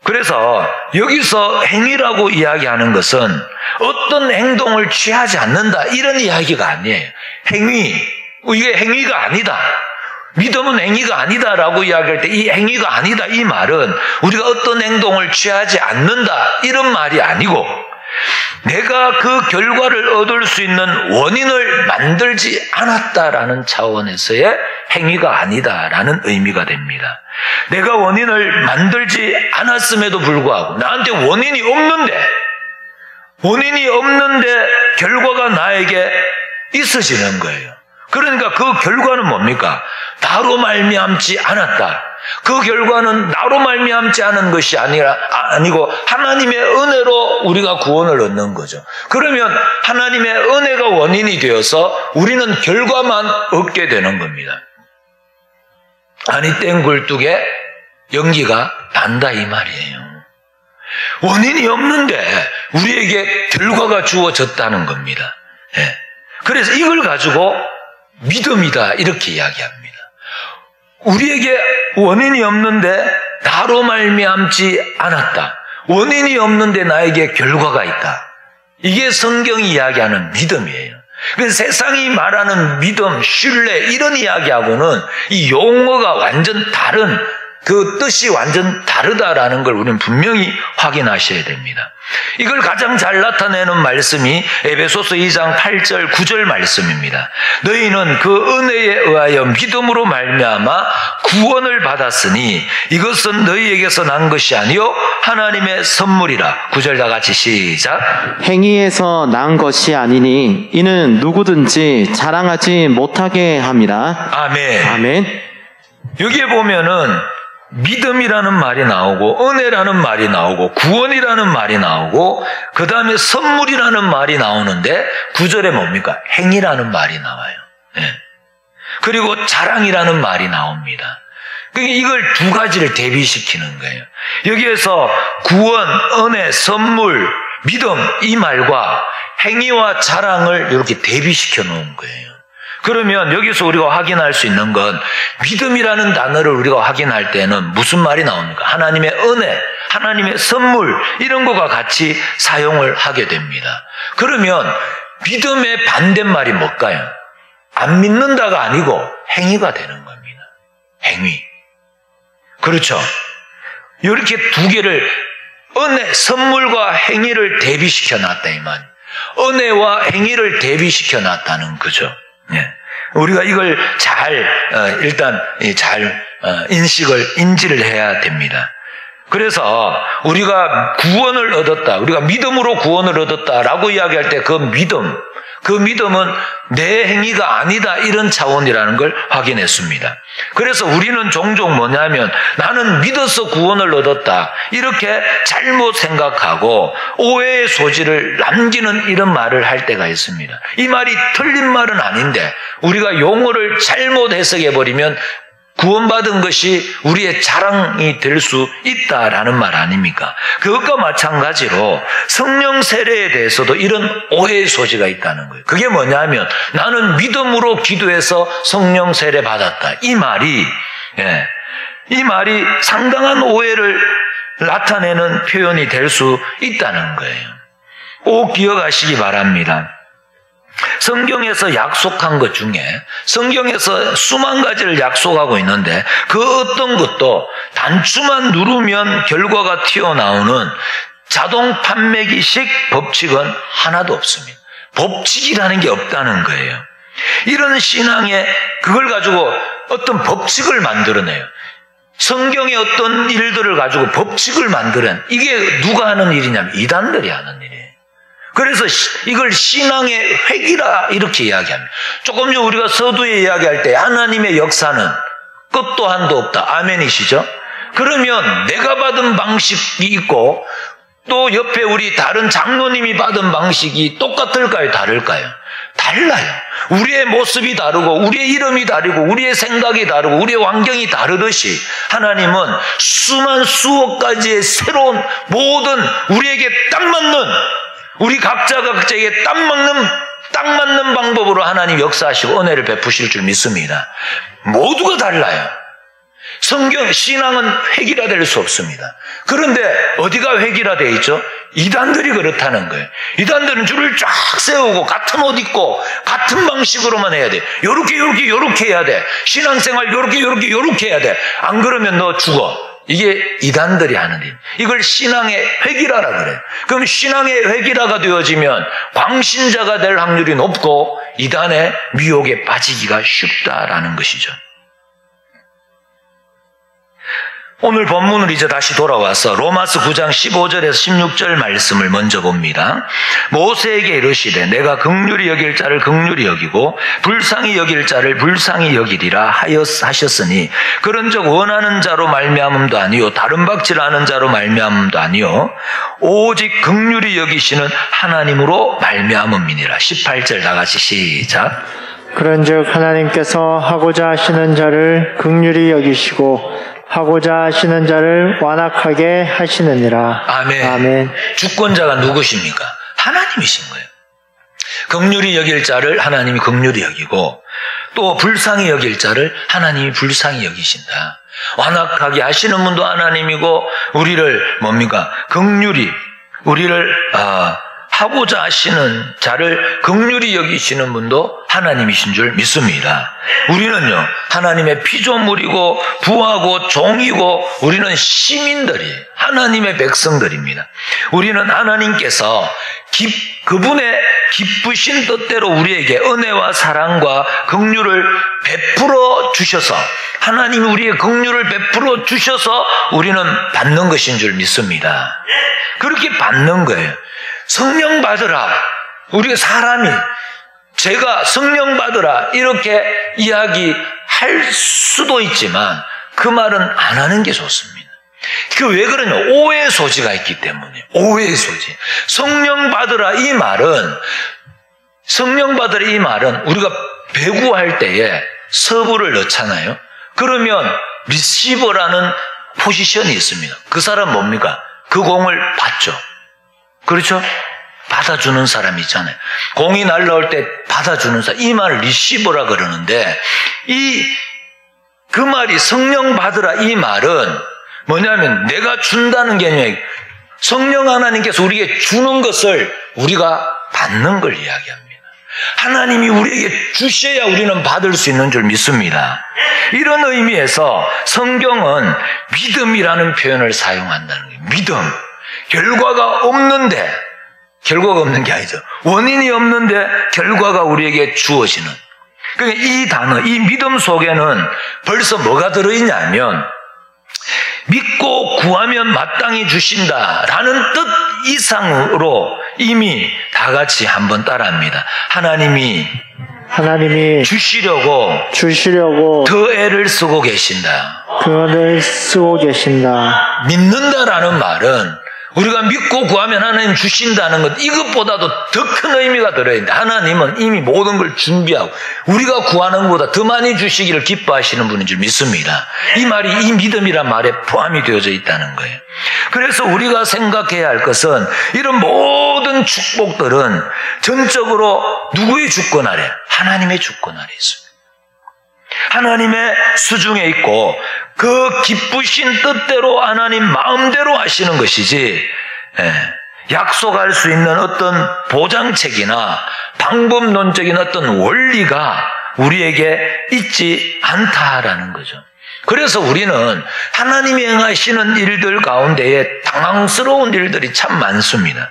그래서 여기서 행위라고 이야기하는 것은 어떤 행동을 취하지 않는다, 이런 이야기가 아니에요. 행위, 이게 행위가 아니다, 믿음은 행위가 아니다라고 이야기할 때 이 행위가 아니다, 이 말은 우리가 어떤 행동을 취하지 않는다, 이런 말이 아니고 내가 그 결과를 얻을 수 있는 원인을 만들지 않았다라는 차원에서의 행위가 아니다라는 의미가 됩니다. 내가 원인을 만들지 않았음에도 불구하고 나한테 원인이 없는데 결과가 나에게 있어지는 거예요. 그러니까 그 결과는 뭡니까? 나로 말미암지 않았다. 그 결과는 나로 말미암지 않은 것이 아니고 하나님의 은혜로 우리가 구원을 얻는 거죠. 그러면 하나님의 은혜가 원인이 되어서 우리는 결과만 얻게 되는 겁니다. 아니 땡 굴뚝에 연기가 난다, 이 말이에요. 원인이 없는데 우리에게 결과가 주어졌다는 겁니다. 예. 그래서 이걸 가지고 믿음이다, 이렇게 이야기합니다. 우리에게 원인이 없는데 나로 말미암지 않았다. 원인이 없는데 나에게 결과가 있다. 이게 성경이 이야기하는 믿음이에요. 그래서 세상이 말하는 믿음, 신뢰, 이런 이야기하고는 이 용어가 완전 다른, 그 뜻이 완전 다르다라는 걸 우리는 분명히 확인하셔야 됩니다. 이걸 가장 잘 나타내는 말씀이 에베소서 2장 8절 9절 말씀입니다. 너희는 그 은혜에 의하여 믿음으로 말미암아 구원을 받았으니 이것은 너희에게서 난 것이 아니요 하나님의 선물이라. 9절 다 같이 시작. 행위에서 난 것이 아니니 이는 누구든지 자랑하지 못하게 함이라. 아멘. 아멘. 여기에 보면은 믿음이라는 말이 나오고 은혜라는 말이 나오고 구원이라는 말이 나오고 그 다음에 선물이라는 말이 나오는데 9절에 뭡니까? 행위라는 말이 나와요. 네. 그리고 자랑이라는 말이 나옵니다. 그러니까 이걸 두 가지를 대비시키는 거예요. 여기에서 구원, 은혜, 선물, 믿음 이 말과 행위와 자랑을 이렇게 대비시켜 놓은 거예요. 그러면 여기서 우리가 확인할 수 있는 건 믿음이라는 단어를 우리가 확인할 때는 무슨 말이 나옵니까? 하나님의 은혜, 하나님의 선물 이런 거가 같이 사용을 하게 됩니다. 그러면 믿음의 반대말이 뭘까요? 안 믿는다가 아니고 행위가 되는 겁니다. 행위. 그렇죠? 이렇게 두 개를 은혜, 선물과 행위를 대비시켜 놨다 이 말. 은혜와 행위를 대비시켜 놨다는 거죠. 예. 우리가 이걸 일단 인지를 해야 됩니다. 그래서 우리가 구원을 얻었다, 우리가 믿음으로 구원을 얻었다라고 이야기할 때 그 믿음은 내 행위가 아니다 이런 차원이라는 걸 확인했습니다. 그래서 우리는 종종 뭐냐면 나는 믿어서 구원을 얻었다 이렇게 잘못 생각하고 오해의 소지를 남기는 이런 말을 할 때가 있습니다. 이 말이 틀린 말은 아닌데 우리가 용어를 잘못 해석해버리면 구원받은 것이 우리의 자랑이 될 수 있다라는 말 아닙니까? 그것과 마찬가지로 성령 세례에 대해서도 이런 오해의 소지가 있다는 거예요. 그게 뭐냐면 나는 믿음으로 기도해서 성령 세례 받았다. 이 말이 상당한 오해를 나타내는 표현이 될 수 있다는 거예요. 꼭 기억하시기 바랍니다. 성경에서 약속한 것 중에 성경에서 수만 가지를 약속하고 있는데 그 어떤 것도 단추만 누르면 결과가 튀어나오는 자동 판매기식 법칙은 하나도 없습니다. 법칙이라는 게 없다는 거예요. 이런 신앙에 그걸 가지고 어떤 법칙을 만들어내요. 성경의 어떤 일들을 가지고 법칙을 만들어낸 이게 누가 하는 일이냐면 이단들이 하는 일이에요. 그래서 이걸 신앙의 획이라 이렇게 이야기합니다. 조금 전 우리가 서두에 이야기할 때 하나님의 역사는 끝도 한도 없다. 아멘이시죠? 그러면 내가 받은 방식이 있고 또 옆에 우리 다른 장로님이 받은 방식이 똑같을까요? 다를까요? 달라요. 우리의 모습이 다르고 우리의 이름이 다르고 우리의 생각이 다르고 우리의 환경이 다르듯이 하나님은 수억 가지의 새로운 모든 우리에게 딱 맞는 우리 각자에게 딱 맞는 방법으로 하나님 역사하시고 은혜를 베푸실 줄 믿습니다. 모두가 달라요. 신앙은 획일화될 수 없습니다. 그런데 어디가 획일화되어 있죠? 이단들이 그렇다는 거예요. 이단들은 줄을 쫙 세우고 같은 옷 입고 같은 방식으로만 해야 돼. 요렇게 해야 돼. 신앙생활 요렇게 해야 돼. 안 그러면 너 죽어. 이게 이단들이 하는 일. 이걸 신앙의 획일화라 그래요. 그럼 신앙의 획일화가 되어지면 광신자가 될 확률이 높고 이단의 미혹에 빠지기가 쉽다라는 것이죠. 오늘 본문을 이제 다시 돌아와서 로마서 9장 15절에서 16절 말씀을 먼저 봅니다. 모세에게 이르시되 내가 긍휼히 여길 자를 긍휼히 여기고 불쌍히 여길 자를 불쌍히 여기리라 하셨으니 그런즉 원하는 자로 말미암음도 아니요 다른 박질하는 자로 말미암음도 아니요 오직 긍휼히 여기시는 하나님으로 말미암음이니라. 18절 다같이 시작. 그런즉 하나님께서 하고자 하시는 자를 긍휼히 여기시고 하고자 하시는 자를 완악하게 하시느니라. 아멘. 주권자가 누구십니까? 하나님이신 거예요. 긍휼히 여길 자를 하나님이 긍휼히 여기고 또 불쌍히 여길 자를 하나님이 불쌍히 여기신다. 완악하게 하시는 분도 하나님이고 우리를 긍휼히 우리를 하고자 하시는 자를 긍휼히 여기시는 분도 하나님이신 줄 믿습니다. 우리는요 하나님의 피조물이고 부하고 종이고 우리는 시민들이 하나님의 백성들입니다. 우리는 하나님께서 그분의 기쁘신 뜻대로 우리에게 은혜와 사랑과 긍휼을 베풀어 주셔서 하나님이 우리의 긍휼을 베풀어 주셔서 우리는 받는 것인 줄 믿습니다. 그렇게 받는 거예요. 성령 받으라. 우리가 사람이 제가 성령 받으라 이렇게 이야기할 수도 있지만 그 말은 안 하는 게 좋습니다. 왜 그러냐? 오해의 소지가 있기 때문에. 오해의 소지. 성령 받으라 이 말은 우리가 배구할 때에 서브를 넣잖아요. 그러면 리시버라는 포지션이 있습니다. 그 사람 뭡니까? 그 공을 받죠. 그렇죠? 받아주는 사람이 있잖아요. 공이 날라올 때 받아주는 사람, 이 말을 리시버라 그러는데, 그 말이 성령 받으라 이 말은 뭐냐면 내가 준다는 개념이 성령 하나님께서 우리에게 주는 것을 우리가 받는 걸 이야기합니다. 하나님이 우리에게 주셔야 우리는 받을 수 있는 줄 믿습니다. 이런 의미에서 성경은 믿음이라는 표현을 사용한다는 거예요. 믿음. 결과가 없는 게 아니죠. 원인이 없는데 결과가 우리에게 주어지는. 그러니까 이 단어, 이 믿음 속에는 벌써 뭐가 들어있냐면 믿고 구하면 마땅히 주신다라는 뜻 이상으로 이미 다 같이 한번 따라합니다. 하나님이 주시려고 더 애를 쓰고 계신다. 믿는다라는 말은 우리가 믿고 구하면 하나님 주신다는 것, 이것보다도 더 큰 의미가 들어있는데 하나님은 이미 모든 걸 준비하고 우리가 구하는 것보다 더 많이 주시기를 기뻐하시는 분인 줄 믿습니다. 이 말이 이 믿음이란 말에 포함이 되어져 있다는 거예요. 그래서 우리가 생각해야 할 것은 이런 모든 축복들은 전적으로 누구의 주권 아래? 하나님의 주권 아래 있습니다. 하나님의 수중에 있고 그 기쁘신 뜻대로 하나님 마음대로 하시는 것이지 약속할 수 있는 어떤 보장책이나 방법론적인 어떤 원리가 우리에게 있지 않다라는 거죠. 그래서 우리는 하나님이 행하시는 일들 가운데에 당황스러운 일들이 참 많습니다.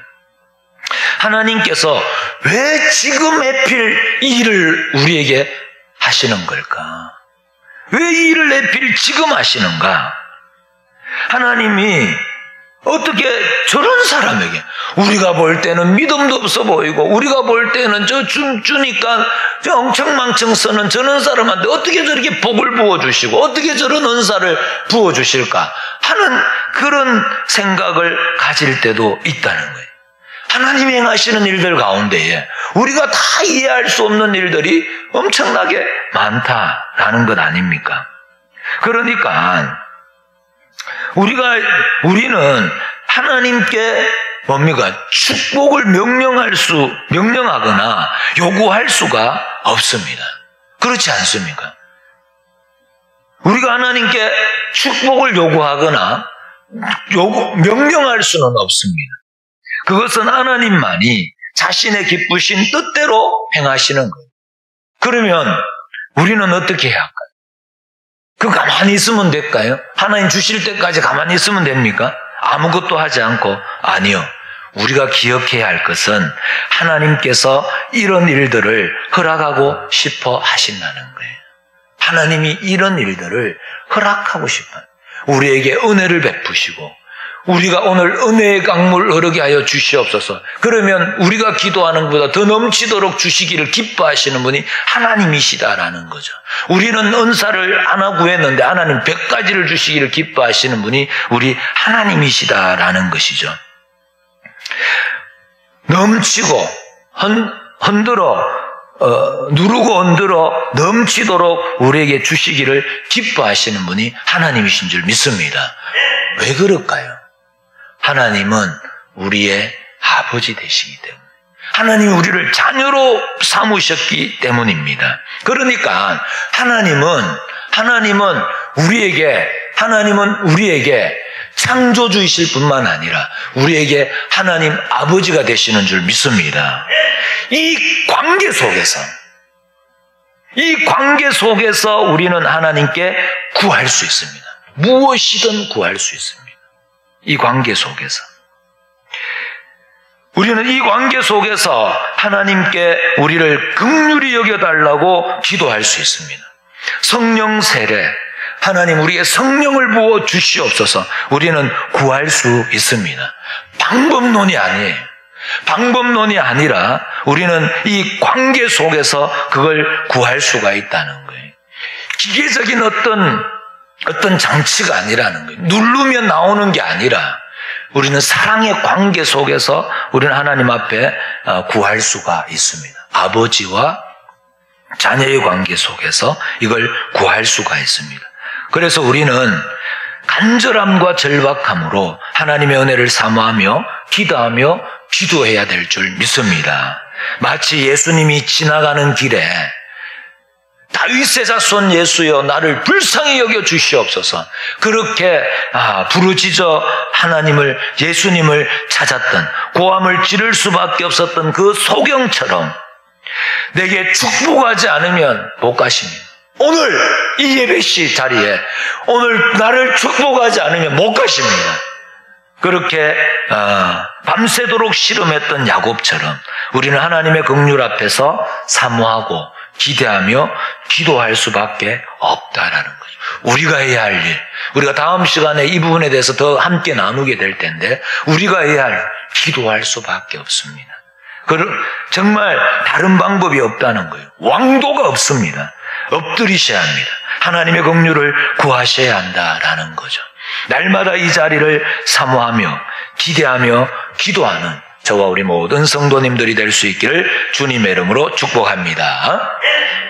하나님께서 왜 지금 하필 이 일을 우리에게 하시는 걸까? 왜 이 일을 하필 지금 하시는가? 하나님이 어떻게 저런 사람에게 우리가 볼 때는 믿음도 없어 보이고 우리가 볼 때는 주니까 엉청망청 쓰는 저런 사람한테 어떻게 저렇게 복을 부어주시고 어떻게 저런 은사를 부어주실까 하는 그런 생각을 가질 때도 있다는 거예요. 하나님이 행하시는 일들 가운데에 우리가 다 이해할 수 없는 일들이 엄청나게 많다라는 것 아닙니까? 그러니까 우리는 하나님께 뭡니까? 축복을 명령하거나 요구할 수가 없습니다. 그렇지 않습니까? 우리가 하나님께 축복을 요구하거나 명령할 수는 없습니다. 그것은 하나님만이 자신의 기쁘신 뜻대로 행하시는 거예요. 그러면 우리는 어떻게 해야 할까요? 가만히 있으면 될까요? 하나님 주실 때까지 가만히 있으면 됩니까? 아무것도 하지 않고? 아니요. 우리가 기억해야 할 것은 하나님께서 이런 일들을 허락하고 싶어 하신다는 거예요. 하나님이 이런 일들을 허락하고 싶어요. 우리에게 은혜를 베푸시고 우리가 오늘 은혜의 강물 흐르게 하여 주시옵소서. 그러면 우리가 기도하는 것보다 더 넘치도록 주시기를 기뻐하시는 분이 하나님이시다라는 거죠. 우리는 은사를 하나 구했는데 하나님 100가지를 주시기를 기뻐하시는 분이 우리 하나님이시다라는 것이죠. 넘치고 누르고 흔들어 넘치도록 우리에게 주시기를 기뻐하시는 분이 하나님이신 줄 믿습니다. 왜 그럴까요? 하나님은 우리의 아버지 되시기 때문에 하나님이 우리를 자녀로 삼으셨기 때문입니다. 그러니까 하나님은 우리에게 창조주이실 뿐만 아니라 우리에게 하나님 아버지가 되시는 줄 믿습니다. 이 관계 속에서 우리는 하나님께 구할 수 있습니다. 무엇이든 구할 수 있습니다. 이 관계 속에서. 우리는 이 관계 속에서 하나님께 우리를 긍휼히 여겨달라고 기도할 수 있습니다. 성령 세례, 하나님 우리의 성령을 부어 주시옵소서. 우리는 구할 수 있습니다. 방법론이 아니에요. 방법론이 아니라 우리는 이 관계 속에서 그걸 구할 수가 있다는 거예요. 기계적인 어떤 장치가 아니라는 거예요. 누르면 나오는 게 아니라 우리는 사랑의 관계 속에서 우리는 하나님 앞에 구할 수가 있습니다. 아버지와 자녀의 관계 속에서 이걸 구할 수가 있습니다. 그래서 우리는 간절함과 절박함으로 하나님의 은혜를 사모하며 기도하며 기도해야 될 줄 믿습니다. 마치 예수님이 지나가는 길에 다윗의 자손 예수여 나를 불쌍히 여겨 주시옵소서, 그렇게 부르짖어 하나님을, 예수님을 찾았던, 고함을 지를 수밖에 없었던 그 소경처럼 내게 축복하지 않으면 못 가십니다. 오늘 이 예배시 자리에 오늘 나를 축복하지 않으면 못 가십니다. 그렇게 밤새도록 씨름했던 야곱처럼 우리는 하나님의 긍휼 앞에서 사모하고 기대하며 기도할 수밖에 없다라는 거죠. 우리가 해야 할 일, 우리가 다음 시간에 이 부분에 대해서 더 함께 나누게 될 텐데, 우리가 해야 할 기도할 수밖에 없습니다. 정말 다른 방법이 없다는 거예요. 왕도가 없습니다. 엎드리셔야 합니다. 하나님의 긍휼을 구하셔야 한다라는 거죠. 날마다 이 자리를 사모하며 기대하며 기도하는 저와 우리 모든 성도님들이 될 수 있기를 주님의 이름으로 축복합니다.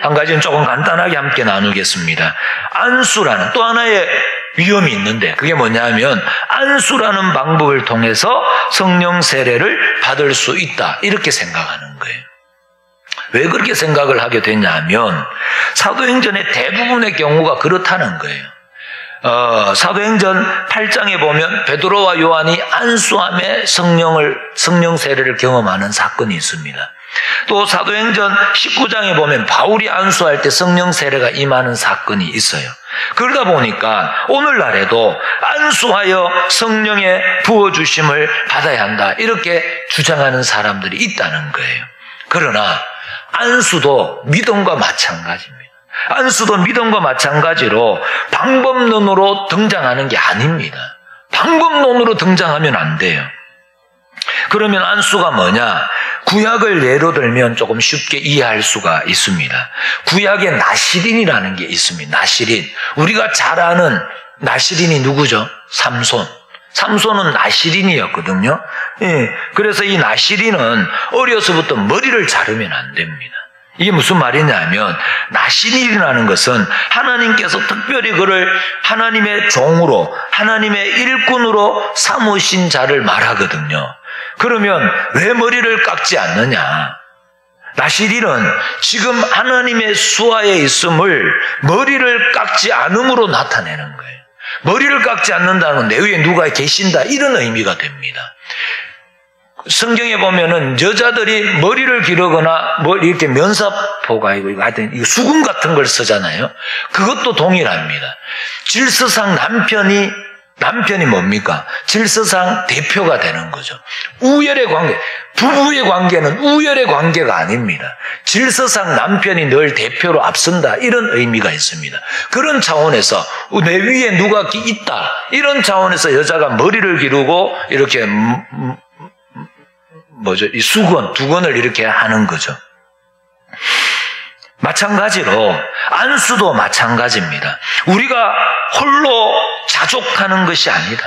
한 가지는 조금 간단하게 함께 나누겠습니다. 안수라는 또 하나의 위험이 있는데, 그게 뭐냐면 안수라는 방법을 통해서 성령 세례를 받을 수 있다, 이렇게 생각하는 거예요. 왜 그렇게 생각을 하게 됐냐면 사도행전의 대부분의 경우가 그렇다는 거예요. 사도행전 8장에 보면 베드로와 요한이 안수함에 성령 세례를 경험하는 사건이 있습니다. 또 사도행전 19장에 보면 바울이 안수할 때 성령 세례가 임하는 사건이 있어요. 그러다 보니까 오늘날에도 안수하여 성령의 부어주심을 받아야 한다, 이렇게 주장하는 사람들이 있다는 거예요. 그러나 안수도 믿음과 마찬가지입니다. 안수도 믿음과 마찬가지로 방법론으로 등장하는 게 아닙니다. 방법론으로 등장하면 안 돼요. 그러면 안수가 뭐냐? 구약을 예로 들면 조금 쉽게 이해할 수가 있습니다. 구약에 나시린이라는 게 있습니다. 나시린. 우리가 잘 아는 나시린이 누구죠? 삼손은 나시린이었거든요. 예, 그래서 이 나시린은 어려서부터 머리를 자르면 안 됩니다. 이게 무슨 말이냐면, 나시린이라는 것은 하나님께서 특별히 그를 하나님의 종으로, 하나님의 일꾼으로 삼으신 자를 말하거든요. 그러면 왜 머리를 깎지 않느냐? 나시린은 지금 하나님의 수하에 있음을 머리를 깎지 않음으로 나타내는 거예요. 머리를 깎지 않는다는 건 내 위에 누가 계신다, 이런 의미가 됩니다. 성경에 보면은 여자들이 머리를 기르거나 이렇게 면사포가 이거 하여튼 수금 같은 걸 쓰잖아요. 그것도 동일합니다. 질서상 남편이 뭡니까? 질서상 대표가 되는 거죠. 우열의 관계, 부부의 관계는 우열의 관계가 아닙니다. 질서상 남편이 늘 대표로 앞선다, 이런 의미가 있습니다. 그런 차원에서 내 위에 누가 있다, 이런 차원에서 여자가 머리를 기르고 이렇게 이 수건, 두건을 이렇게 하는 거죠. 마찬가지로 안수도 마찬가지입니다. 우리가 홀로 자족하는 것이 아니라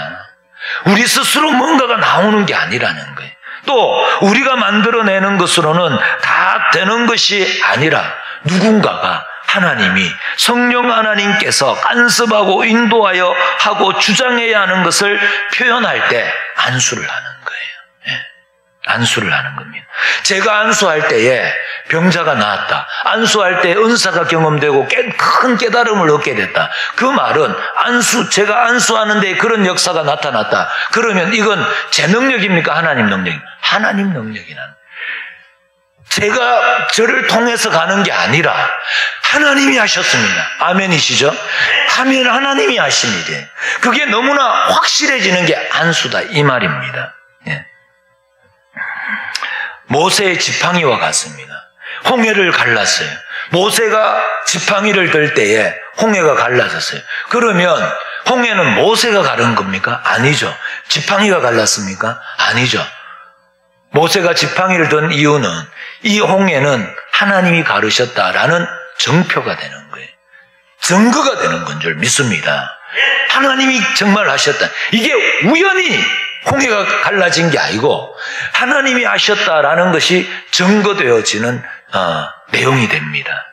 우리 스스로 뭔가가 나오는 게 아니라는 거예요. 또 우리가 만들어내는 것으로는 다 되는 것이 아니라 누군가가, 하나님이, 성령 하나님께서 간섭하고 인도하여 하고 주장해야 하는 것을 표현할 때 안수를 하는 거예요. 안수를 하는 겁니다. 제가 안수할 때에 병자가 나았다, 안수할 때 은사가 경험되고 큰 깨달음을 얻게 됐다, 그 말은 제가 안수하는 데 그런 역사가 나타났다, 그러면 이건 제 능력입니까? 하나님 능력입니까? 하나님 능력이라는, 제가 저를 통해서 가는 게 아니라 하나님이 하셨습니다. 아멘이시죠? 하면 하나님이 하신 일이에요. 그게 너무나 확실해지는 게 안수다, 이 말입니다. 예. 모세의 지팡이와 같습니다. 홍해를 갈랐어요. 모세가 지팡이를 들 때에 홍해가 갈라졌어요. 그러면 홍해는 모세가 가른 겁니까? 아니죠. 지팡이가 갈랐습니까? 아니죠. 모세가 지팡이를 든 이유는 이 홍해는 하나님이 가르셨다라는 정표가 되는 거예요. 증거가 되는 건 줄 믿습니다. 하나님이 정말 하셨다. 이게 우연히 홍해가 갈라진 게 아니고 하나님이 하셨다라는 것이 증거되어지는 내용이 됩니다.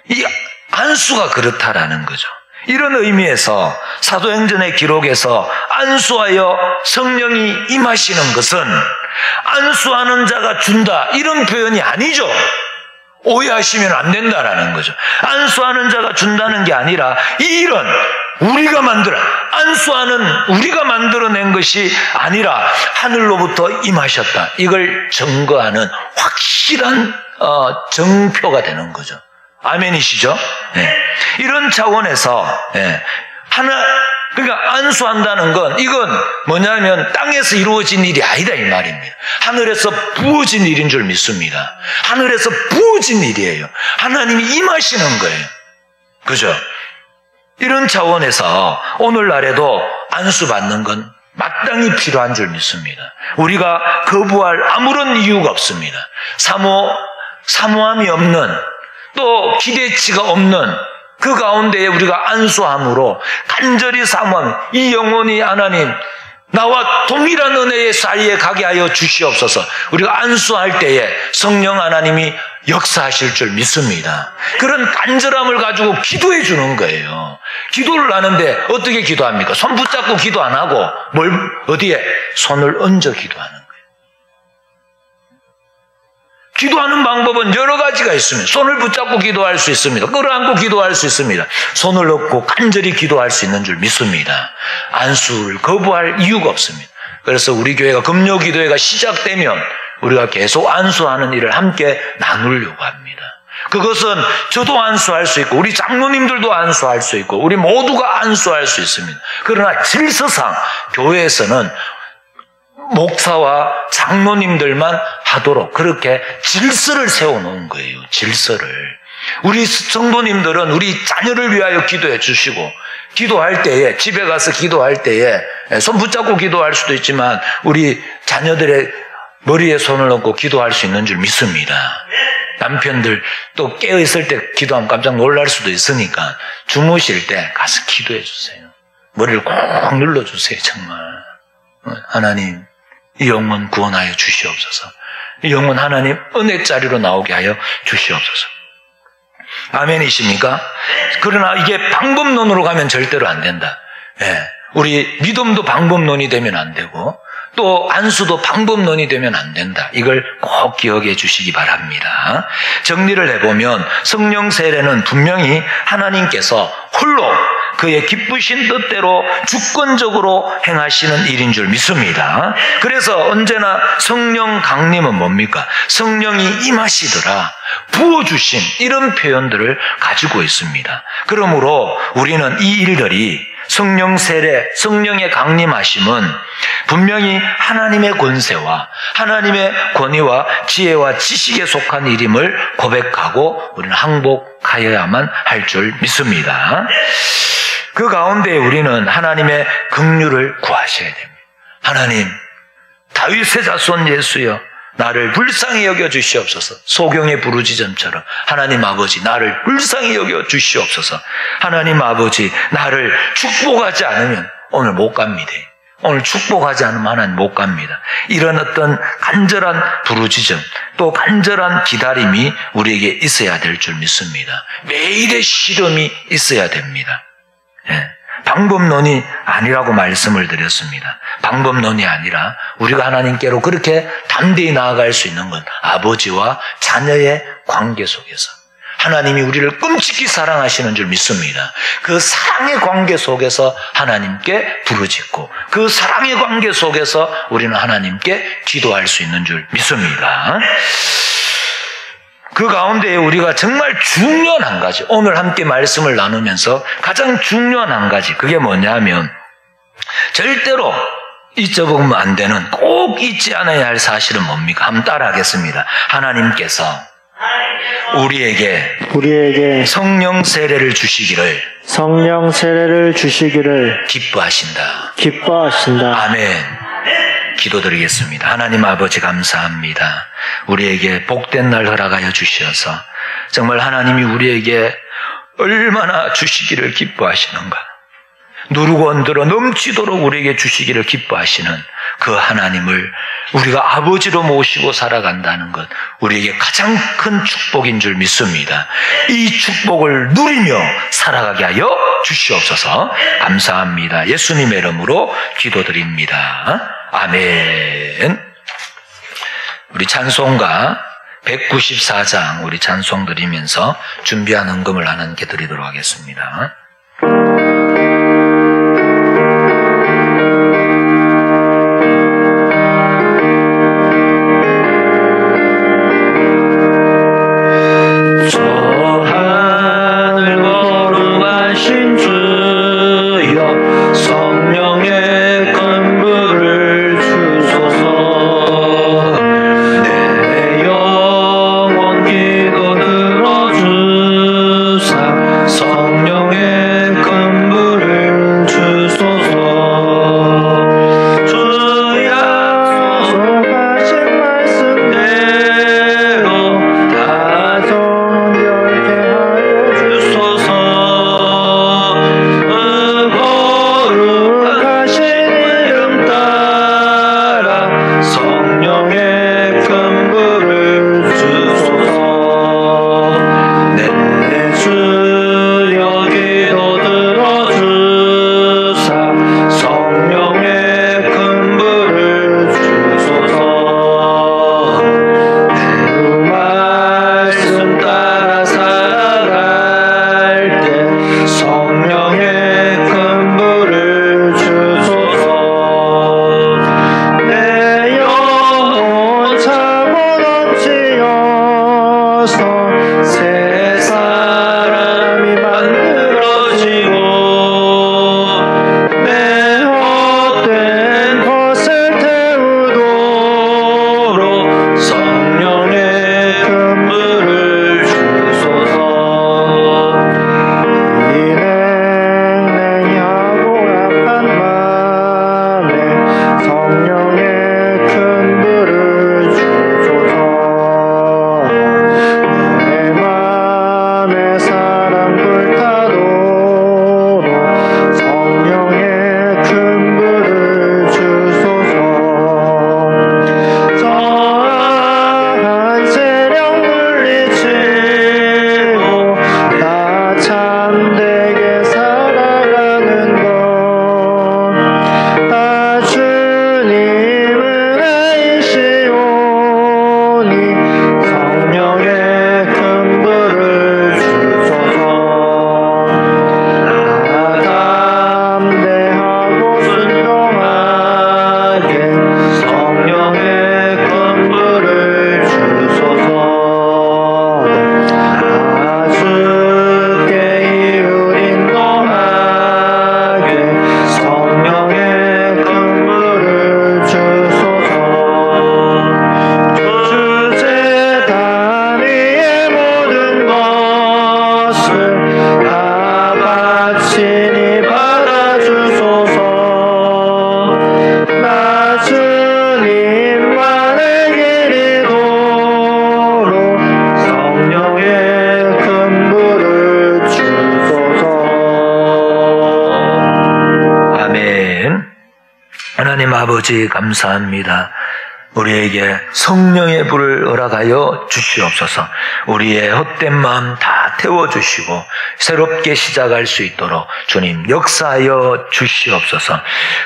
이 안수가 그렇다라는 거죠. 이런 의미에서 사도행전의 기록에서 안수하여 성령이 임하시는 것은 안수하는 자가 준다 이런 표현이 아니죠. 오해하시면 안 된다라는 거죠. 안수하는 자가 준다는 게 아니라 이 일은 우리가 안수하는 우리가 만들어낸 것이 아니라 하늘로부터 임하셨다. 이걸 증거하는 확실한 정표가 되는 거죠. 아멘이시죠? 네. 이런 차원에서 그러니까 안수한다는 건 이건 뭐냐면 땅에서 이루어진 일이 아니다 이 말입니다. 하늘에서 부어진 일인 줄 믿습니다. 하늘에서 부어진 일이에요. 하나님이 임하시는 거예요. 그죠? 이런 차원에서 오늘날에도 안수받는 건 마땅히 필요한 줄 믿습니다. 우리가 거부할 아무런 이유가 없습니다. 사모함이 없는 또 기대치가 없는 그 가운데에 우리가 안수함으로 간절히 사모하는 이 영혼이 하나님 나와 동일한 은혜의 사이에 가게 하여 주시옵소서. 우리가 안수할 때에 성령 하나님이 역사하실 줄 믿습니다. 그런 간절함을 가지고 기도해 주는 거예요. 기도를 하는데 어떻게 기도합니까? 손 붙잡고 기도 안 하고 어디에? 손을 얹어 기도하는 거예요. 기도하는 방법은 여러 가지가 있습니다. 손을 붙잡고 기도할 수 있습니다. 끌어안고 기도할 수 있습니다. 손을 얹고 간절히 기도할 수 있는 줄 믿습니다. 안수를 거부할 이유가 없습니다. 그래서 우리 교회가 금요 기도회가 시작되면 우리가 계속 안수하는 일을 함께 나누려고 합니다. 그것은 저도 안수할 수 있고 우리 장로님들도 안수할 수 있고 우리 모두가 안수할 수 있습니다. 그러나 질서상 교회에서는 목사와 장로님들만 하도록 그렇게 질서를 세워놓은 거예요. 질서를. 우리 성도님들은 우리 자녀를 위하여 기도해 주시고 기도할 때에 집에 가서 기도할 때에 손 붙잡고 기도할 수도 있지만 우리 자녀들의 머리에 손을 얹고 기도할 수 있는 줄 믿습니다. 남편들 또 깨어있을 때 기도하면 깜짝 놀랄 수도 있으니까 주무실 때 가서 기도해 주세요. 머리를 꼭 눌러주세요. 정말. 하나님 이 영혼 구원하여 주시옵소서. 이 영혼 하나님 은혜자리로 나오게 하여 주시옵소서. 아멘이십니까? 그러나 이게 방법론으로 가면 절대로 안 된다. 우리 믿음도 방법론이 되면 안 되고 또 안수도 방법론이 되면 안 된다. 이걸 꼭 기억해 주시기 바랍니다. 정리를 해보면 성령 세례는 분명히 하나님께서 홀로 그의 기쁘신 뜻대로 주권적으로 행하시는 일인 줄 믿습니다. 그래서 언제나 성령 강림은 뭡니까? 성령이 임하시더라, 부어주심, 이런 표현들을 가지고 있습니다. 그러므로 우리는 이 일들이 성령 세례, 성령의 강림하심은 분명히 하나님의 권세와 하나님의 권위와 지혜와 지식에 속한 일임을 고백하고 우리는 항복하여야만 할 줄 믿습니다. 그 가운데 우리는 하나님의 긍휼을 구하셔야 됩니다. 하나님, 다윗의 자손 예수여, 나를 불쌍히 여겨 주시옵소서. 소경의 부르짖음처럼 하나님 아버지 나를 불쌍히 여겨 주시옵소서. 하나님 아버지 나를 축복하지 않으면 오늘 못 갑니다. 오늘 축복하지 않으면 하나님 못 갑니다. 이런 어떤 간절한 부르짖음 또 간절한 기다림이 우리에게 있어야 될 줄 믿습니다. 매일의 실험이 있어야 됩니다. 방법론이 아니라고 말씀을 드렸습니다. 방법론이 아니라 우리가 하나님께로 그렇게 담대히 나아갈 수 있는 건 아버지와 자녀의 관계 속에서 하나님이 우리를 끔찍히 사랑하시는 줄 믿습니다. 그 사랑의 관계 속에서 하나님께 부르짖고 그 사랑의 관계 속에서 우리는 하나님께 기도할 수 있는 줄 믿습니다. 그 가운데 우리가 정말 중요한 한 가지, 오늘 함께 말씀을 나누면서 가장 중요한 한 가지, 그게 뭐냐면 절대로 잊어보면 안 되는, 꼭 잊지 않아야 할 사실은 뭡니까? 한번 따라하겠습니다. 하나님께서 우리에게 성령 세례를 주시기를 기뻐하신다. 아멘. 기도드리겠습니다. 하나님 아버지 감사합니다. 우리에게 복된 날 허락하여 주시어서 정말 하나님이 우리에게 얼마나 주시기를 기뻐하시는가. 누르고 흔들어 넘치도록 우리에게 주시기를 기뻐하시는 그 하나님을 우리가 아버지로 모시고 살아간다는 것, 우리에게 가장 큰 축복인 줄 믿습니다. 이 축복을 누리며 살아가게 하여 주시옵소서. 감사합니다. 예수님의 이름으로 기도드립니다. 아멘. 우리 찬송가 194장 우리 찬송 드리면서 준비한 헌금을 하나님께 드리도록 하겠습니다. 아버지 감사합니다. 우리에게 성령의 불을 허락하여 주시옵소서. 우리의 헛된 마음 다 태워주시고 새롭게 시작할 수 있도록 주님 역사하여 주시옵소서.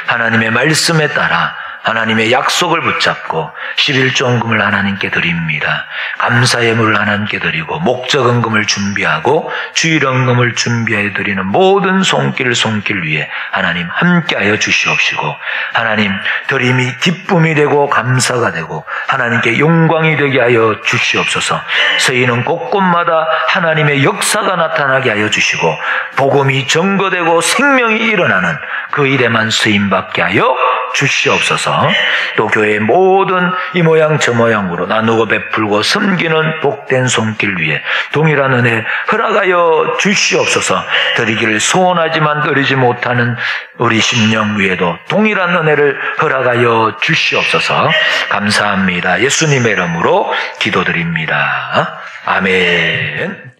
하나님의 말씀에 따라 하나님의 약속을 붙잡고 11조헌금을 하나님께 드립니다. 감사의 물을 하나님께 드리고 목적헌금을 준비하고 주일헌금을 준비하여 드리는 모든 손길 위에 하나님 함께하여 주시옵시고, 하나님 드림이 기쁨이 되고 감사가 되고 하나님께 영광이 되게 하여 주시옵소서. 서희는 곳곳마다 하나님의 역사가 나타나게 하여 주시고 복음이 증거되고 생명이 일어나는 그 일에만 쓰임받게 하여 주시옵소서. 또 교회의 모든 이 모양 저 모양으로 나누고 베풀고 섬기는 복된 손길 위에 동일한 은혜 허락하여 주시옵소서. 드리기를 소원하지만 드리지 못하는 우리 심령 위에도 동일한 은혜를 허락하여 주시옵소서. 감사합니다. 예수님의 이름으로 기도드립니다. 아멘.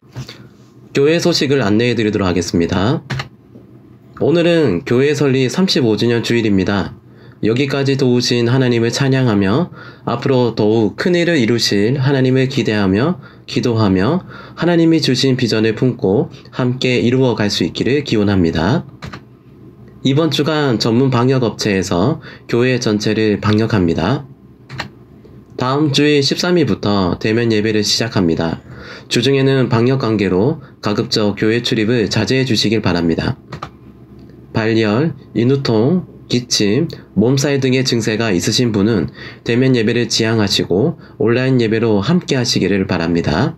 교회 소식을 안내해 드리도록 하겠습니다. 오늘은 교회 설립 35주년 주일입니다. 여기까지 도우신 하나님을 찬양하며 앞으로 더욱 큰 일을 이루실 하나님을 기대하며 기도하며 하나님이 주신 비전을 품고 함께 이루어 갈 수 있기를 기원합니다. 이번 주간 전문 방역업체에서 교회 전체를 방역합니다. 다음 주일 13일부터 대면 예배를 시작합니다. 주중에는 방역 관계로 가급적 교회 출입을 자제해 주시길 바랍니다. 발열, 인후통, 기침, 몸살 등의 증세가 있으신 분은 대면 예배를 지향하시고 온라인 예배로 함께 하시기를 바랍니다.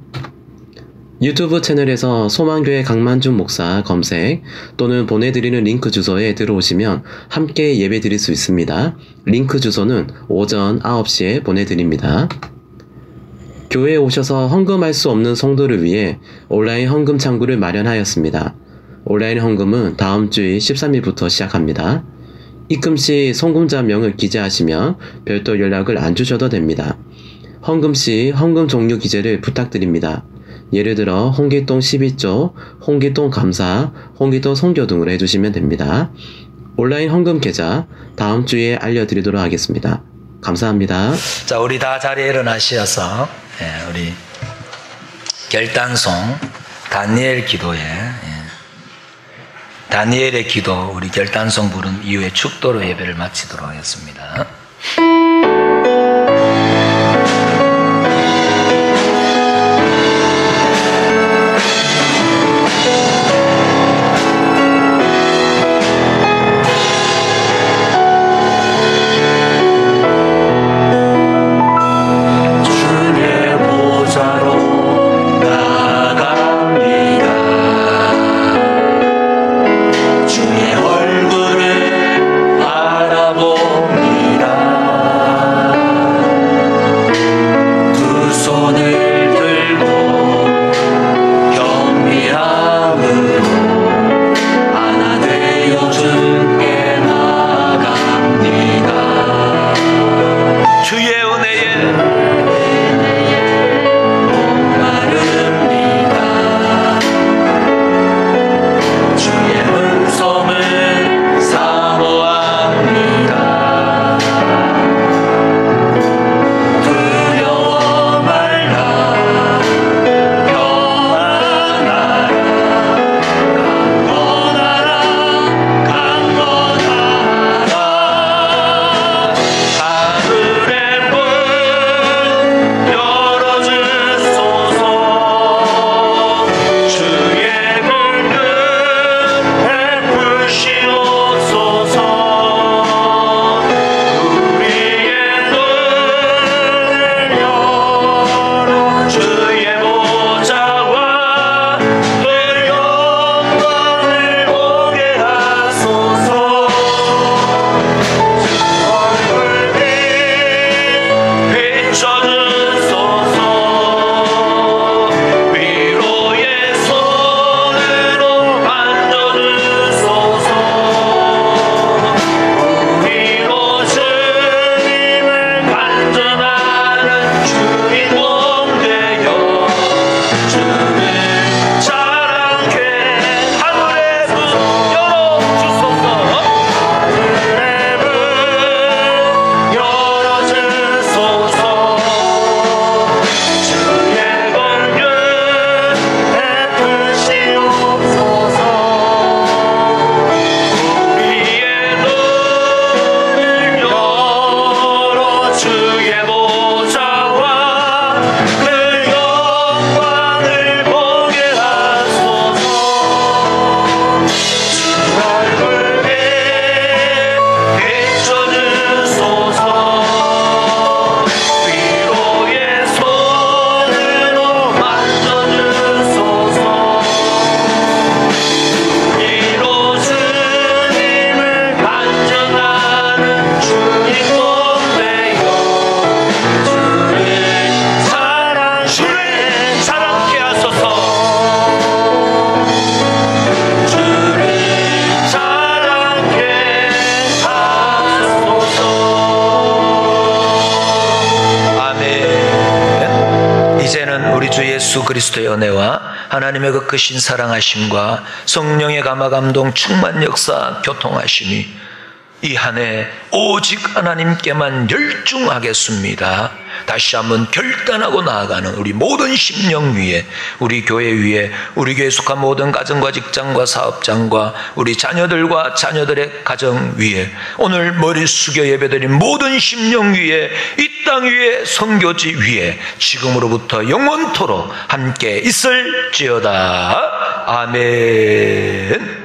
유튜브 채널에서 소망교회 강만준 목사 검색 또는 보내드리는 링크 주소에 들어오시면 함께 예배 드릴 수 있습니다. 링크 주소는 오전 9시에 보내드립니다. 교회에 오셔서 헌금할 수 없는 성도를 위해 온라인 헌금 창구를 마련하였습니다. 온라인 헌금은 다음 주일 13일부터 시작합니다. 입금 시 송금자명을 기재하시면 별도 연락을 안 주셔도 됩니다. 헌금 시 헌금 종류 기재를 부탁드립니다. 예를 들어 홍길동 12조, 홍길동 감사, 홍길동 선교 등으로 해주시면 됩니다. 온라인 헌금 계좌 다음 주에 알려드리도록 하겠습니다. 감사합니다. 자, 우리 다 자리에 일어나셔서 우리 결단송 다니엘 기도에 다니엘의 기도 우리 결단송 부른 이후에 축도로 예배를 마치도록 하겠습니다. 예수 그리스도의 은혜와 하나님의 그 크신 사랑하심과 성령의 감화 감동 충만 역사 교통하심이 이 한 해 오직 하나님께만 열중하겠습니다. 다시 한번 결단하고 나아가는 우리 모든 심령 위에, 우리 교회 위에, 우리 교회에 속한 모든 가정과 직장과 사업장과 우리 자녀들과 자녀들의 가정 위에, 오늘 머리 숙여 예배드린 모든 심령 위에, 이 땅 위에, 선교지 위에 지금으로부터 영원토록 함께 있을지어다. 아멘.